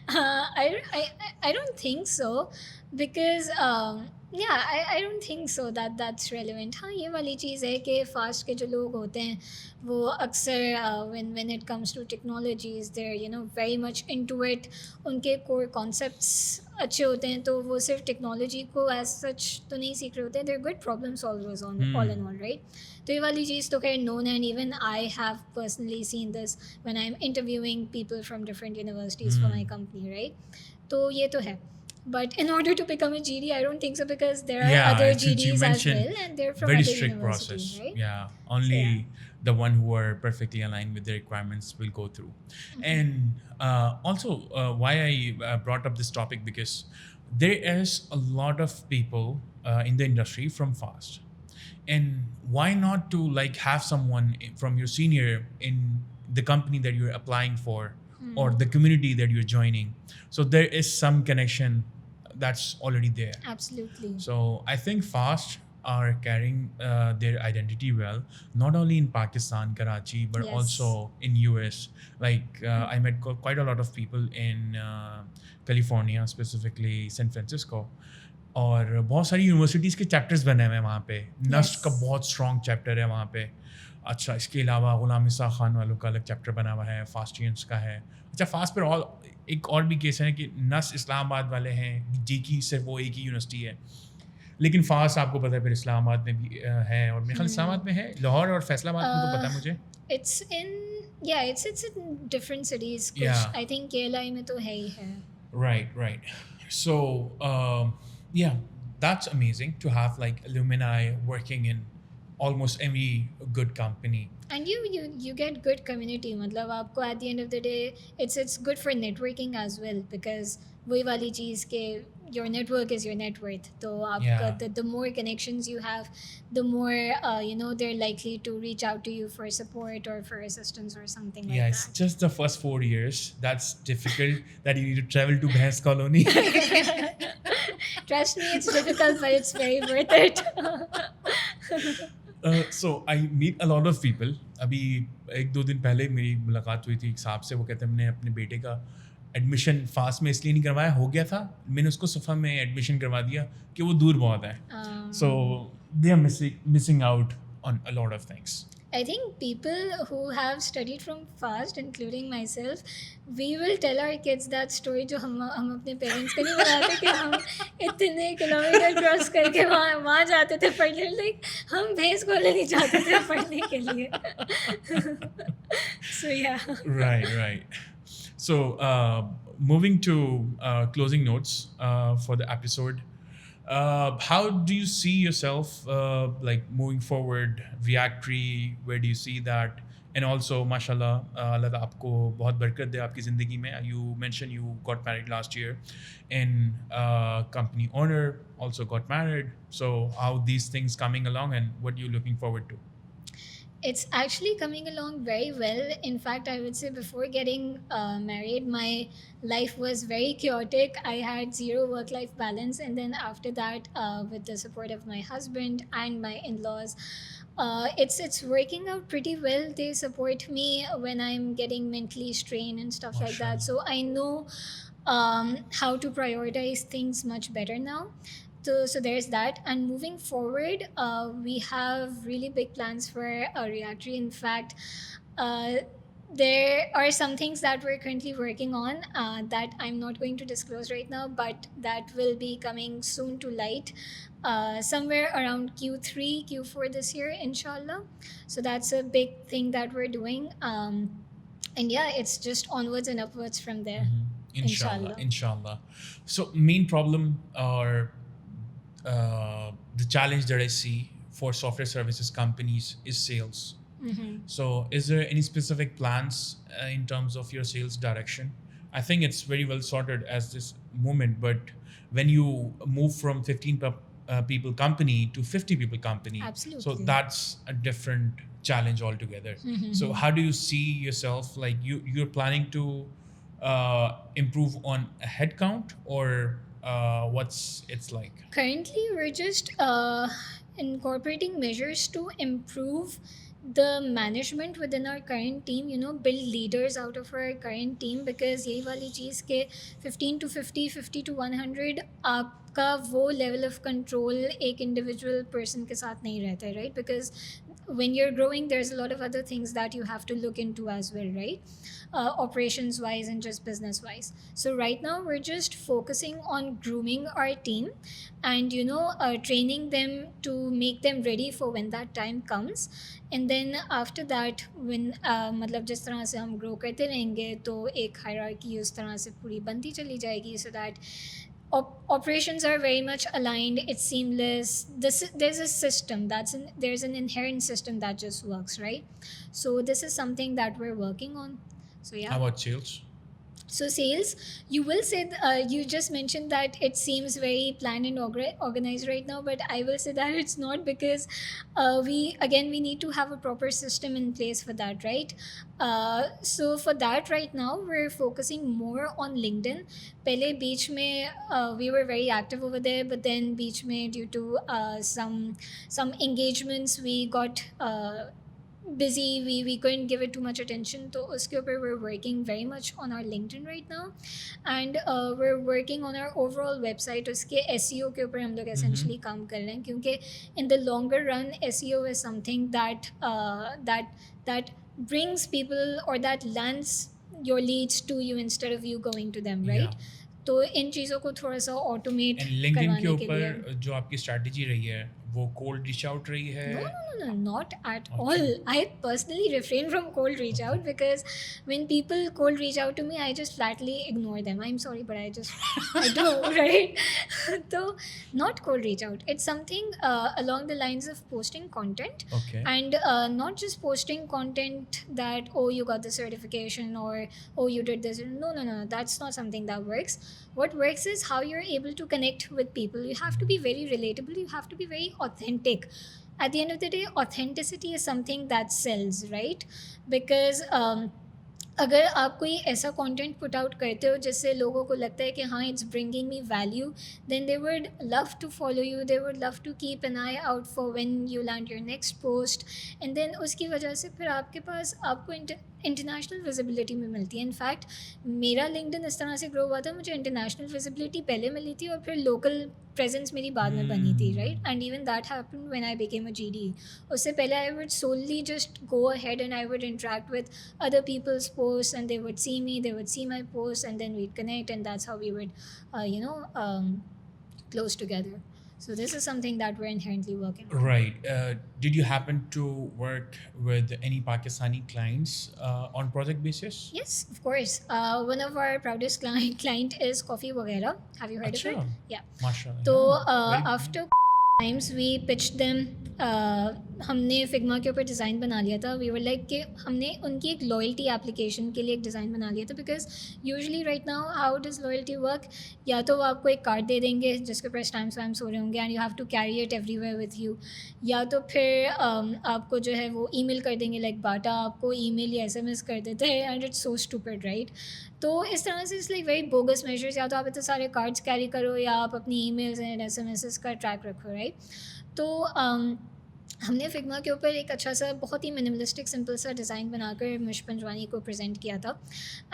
I don't think so, because I don't think so that that's relevant. हाँ, ये वाली चीज़ है कि fast के जो लोग होते हैं वो अक्सर when it comes to technologies they're very much into it. उनके core concepts अच्छे होते हैं, तो वो सिर्फ टेक्नोलॉजी को as such तो नहीं सीख रहे होते हैं. They're good problem solvers all in all, right? तो ये वाली चीज़ तो खैर known है, and even I have personally seen this when I'm interviewing people from different universities for my company, right? तो ये तो है. But in order to become a GD, I don't think so, because there are other since you GDs as mentioned well, and they're from very other strict universities, process. right? Yeah, only the one who are perfectly aligned with the requirements will go through. And also, why I brought up this topic, because there is a lot of people in the industry from fast, and why not to like have someone from your senior in the company that you're applying for or the community that you're joining, so there is some connection that's already there. Absolutely. So I think fast are carrying their identity well, not only in Pakistan, Karachi, but Yes. also in US. Like I met quite a lot of people in California, specifically San Francisco. और बहुत सारी universities के chapters बने हुए हैं वहाँ पे. Nernst का बहुत स्ट्रॉन्ग चैप्टर है वहाँ पे. अच्छा, इसके अलावा गुलाम इसा खान वालों का अलग चैप्टर बना हुआ है, फास्टियंस का है. अच्छा, फास्ट पर एक और भी केस है कि नस इस्लामाबाद वाले हैं, जी की सिर्फ वो एक ही यूनिवर्सिटी है, लेकिन फास्ट आपको पता है फिर इस्लामाबाद में भी है, और मेरे ख्याल इस्लामाबाद में है, लाहौर और फैसलाबाद में तो पता है मुझे. It's in different cities. कुछ Yeah. I think KLI में तो है ही है. Right. So yeah, that's amazing to have like alumni working in almost every good company. And you get good community. मतलब आपको at the end of the day, it's good for networking as well, because वही वाली चीज़ के your network is your net worth. तो आपका the more connections you have, the more they're likely to reach out to you for support or for assistance or something like Yes, that. just the first 4 years that's difficult, that you need to travel to Bhais Colony. Trust me, it's difficult, but it's very worth it. So I meet a lot of people. अभी 1-2 दिन पहले मेरी मुलाकात हुई थी एक साहब से. वो कहते हैं हमने अपने बेटे का एडमिशन फास्ट में इसलिए नहीं करवाया, हो गया था, मैंने उसको सफ़ा में एडमिशन करवा दिया कि वो दूर बहुत है. So they are missing out on a lot of things. I think people who have studied from fast, including myself, we will tell our kids that story जो हम अपने पेरेंट्स को नहीं बताते कि हम इतने किलोमीटर क्रॉस करके वहाँ जाते थे पढ़ने. लाइक हम भैंस को लेने जाते थे पढ़ने के लिए. So yeah. Right. So moving to closing notes for the episode. How do you see yourself like moving forward? Reactory, where do you see that? And also, mashallah, Allah आपको बहुत बरकत दे आपकी ज़िंदगी में. You mentioned you got married last year, and company owner also got married. So how these things coming along, and what you looking forward to? It's actually coming along very well. In fact, I would say before getting married, my life was very chaotic. I had zero work-life balance. And then after that, with the support of my husband and my in-laws, it's working out pretty well. They support me when I'm getting mentally strained and stuff like that. So I know how to prioritize things much better now. So there's that. And moving forward, we have really big plans for Reactory. In fact, there are some things that we're currently working on that I'm not going to disclose right now, but that will be coming soon to light somewhere around Q3, Q4 this year, inshallah. So that's a big thing that we're doing. And yeah, it's just onwards and upwards from there. Inshallah. So main problem or the challenge that I see for software services companies is sales. So is there any specific plans in terms of your sales direction? I think it's very well sorted as this moment, but when you move from 15 people company to 50 people company, Absolutely. so that's a different challenge altogether. So how do you see yourself, like you're planning to improve on a headcount, or what's it's like? Currently, we're just incorporating measures to improve the management within our current team, build leaders out of our current team, because यही वाली चीज़ के 15 to 50, 50 to 100 आपका वो level of control एक individual person के साथ नहीं रहता है, right? Because when you're growing, there's a lot of other things that you have to look into as well, right? Operations wise and just business wise. So right now we're just focusing on grooming our team and training them to make them ready for when that time comes. And then after that, when मतलब जिस तरह से हम grow करते रहेंगे तो एक hierarchy उस तरह से पूरी बनती चली जाएगी, so that operations are very much aligned, it's seamless. There's a system there's an inherent system that just works, right? So this is something that we're working on. So yeah. How about sales? So sales, you will say you just mentioned that it seems very planned and organized right now, but I will say that it's not, because we need to have a proper system in place for that, right? So for that right now we're focusing more on LinkedIn. Pehle beech mein we were very active over there, but then beech mein due to some engagements we got busy, we couldn't give it too much attention. So uske upar we're working very much on our LinkedIn right now, and we're working on our overall website. Uske SEO ke upar hum log essentially काम कर रहे हैं, क्योंकि in the longer run SEO is something that brings people, or that lands your leads to you instead of you going to them, right? तो इन चीज़ों को थोड़ा सा ऑटोमेट करवाने के ऊपर जो आपकी स्ट्रैटेजी रही है वो cold reach out रही है? No, not at all. I personally refrain from cold reach out, because when people cold reach out to me, I just flatly ignore them. I'm sorry, but I do, right? So not cold reach out. It's something along the lines of posting content. Okay. And not just posting content that, oh, you got the certification, or oh, you did this. No. That's not something that works. What works is how you're able to connect with people. You have to be very relatable. You have to be very authentic. At the end of the day, authenticity is something that sells, right? Because अगर आप कोई ऐसा content put out करते हो जिससे लोगों को लगता है कि हाँ it's bringing me value, then they would love to follow you, they would love to keep an eye out for when you land your next post, and then उसकी वजह से फिर आपके पास आपको इंटरनेशनल विजिबिलिटी में मिलती है. इनफैक्ट मेरा लिंक्डइन इस तरह से ग्रो हुआ था, मुझे इंटरनेशनल विजिबिलिटी पहले मिली थी और फिर लोकल प्रेजेंस मेरी बाद में बनी थी, right. And even that happened when I became a GD. उससे पहले I would solely just go ahead and I would interact with other people's posts, and they would see me, they would see my posts, and then we'd connect, and that's how we would close together. So this is something that we're inherently working on. Right. Did you happen to work with any Pakistani clients on project basis? Yes, of course. One of our proudest client is Coffee Wagera. Have you heard of Achha. it? Yeah. Mashallah. So Yeah. Very good. after times we pitched them. हमने Figma के ऊपर design बना लिया था. We were like कि हमने उनकी एक लॉयल्टी एप्लीकेशन के लिए एक डिज़ाइन बना लिया था, because usually right now how does loyalty work, या तो वो आपको एक कार्ड दे देंगे जिसके ऊपर स्टैम्प्स वैम्प्स हो रहे होंगे and you have to carry it everywhere with you, या तो फिर आपको जो है वो ईमेल कर देंगे, लाइक बाटा आपको ईमेल या SMS कर देते हैं, and it's so stupid, right. तो इस तरह से it's like very bogus measures. या तो आप इतने सारे कार्ड्स कैरी करो या आप अपनी ईमेल्स एंड SMS का ट्रैक रखो, राइट. तो हमने फिग्मा के ऊपर एक अच्छा सा बहुत ही मिनिमलिस्टिक सिंपल सा डिज़ाइन बनाकर मिश पंजवानी को प्रेजेंट किया था,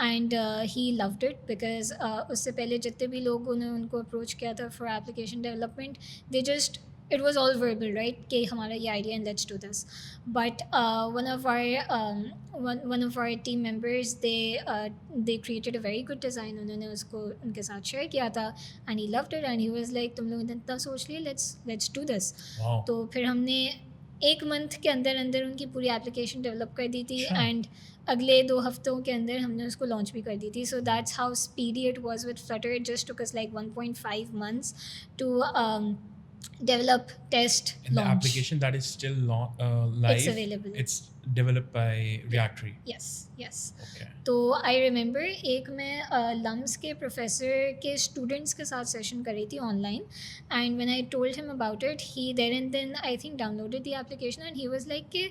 and he loved it, because उससे पहले जितने भी लोगों ने उनको अप्रोच किया था for application development, they just it was all verbal, right, कि हमारा ये idea and let's do this. But one of our team members, they created a very good design. उन्होंने उसको उनके साथ share किया था and he loved it and he was like तुम लोग इतना सोच लिए, let's do this. Wow. तो फिर हमने 1 month के अंदर अंदर उनकी पूरी एप्लीकेशन डेवलप कर दी थी, एंड अगले 2 हफ्तों के अंदर हमने उसको लॉन्च भी कर दी थी. So that's how speedy it was with Flutter. It just took us like 1.5 months to develop, test, And launch. the application that is still live. It's available. It's developed by Reactory. Yes. Okay. तो I remember एक मैं lumps के professor के students के साथ session कर रही थी online, and when I told him about it, he there and then I think downloaded the application and he was like कि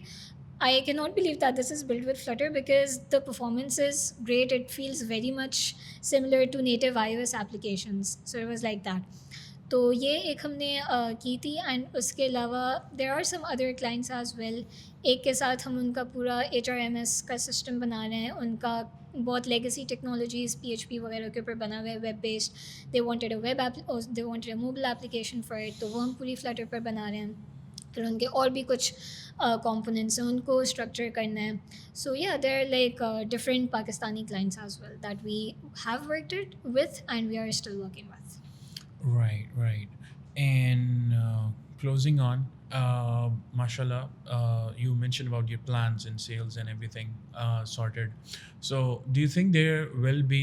I cannot believe that this is built with Flutter because the performance is great. It feels very much similar to native iOS applications. So it was like that. तो ये एक हमने की थी, and उसके अलावा there are some other clients as well. एक के साथ हम उनका पूरा HRMS का सिस्टम बना रहे हैं. उनका बहुत लेगेसी टेक्नोलॉजीज़ PHP वगैरह के ऊपर बना हुआ है, web based. They wanted a mobile application for it, तो वो हम पूरी फ्लटर पर बना रहे हैं. फिर उनके और भी कुछ कंपोनेंट्स हैं, उनको स्ट्रक्चर करना है. So yeah there are like different Pakistani clients as well that we have worked with and we are still working with. Right. And closing on, mashallah, you mentioned about your plans and sales and everything sorted. So do you think there will be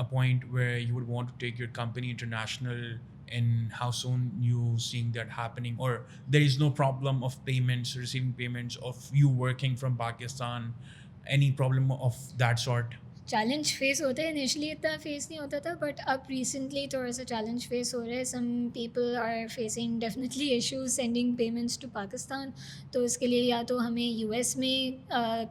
a point where you would want to take your company international, and how soon you seeing that happening, or there is no problem of payments, receiving payments of you working from Pakistan, any problem of that sort? Challenge face होता है. Initially इतना face नहीं होता था, but अब recently थोड़ा सा challenge face हो रहा है. Some people are facing definitely issues sending payments to Pakistan. तो इसके लिए या तो हमें US में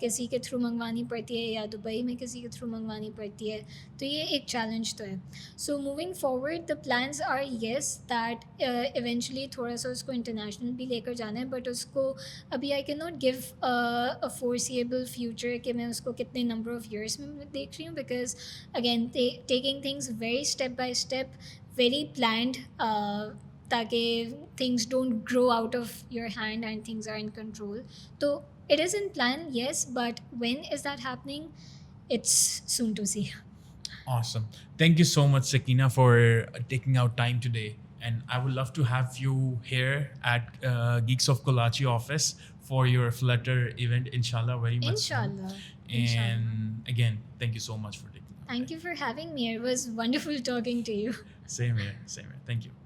किसी के थ्रू मंगवानी पड़ती है या दुबई में किसी के थ्रू मंगवानी पड़ती है. तो ये एक चैलेंज तो है. So moving forward the plans are yes that eventually थोड़ा सा उसको इंटरनेशनल भी लेकर जाना है, बट उसको अभी I can not give a foreseeable future कि मैं उसको कितने नंबर ऑफ ईयर्स में देख रही हूँ, because again taking things very step by step, very planned, ताकि things don't grow out of your hand and things are in control. तो it is in plan, yes, but when is that happening, it's soon to see. Awesome. Thank you so much, Sakina, for taking out time today. And I would love to have you here at Geeks of Kolachi office for your Flutter event, inshallah, very much soon. Inshallah. And again, thank you so much for taking out Thank you for having me. It was wonderful talking to you. Same here. Thank you.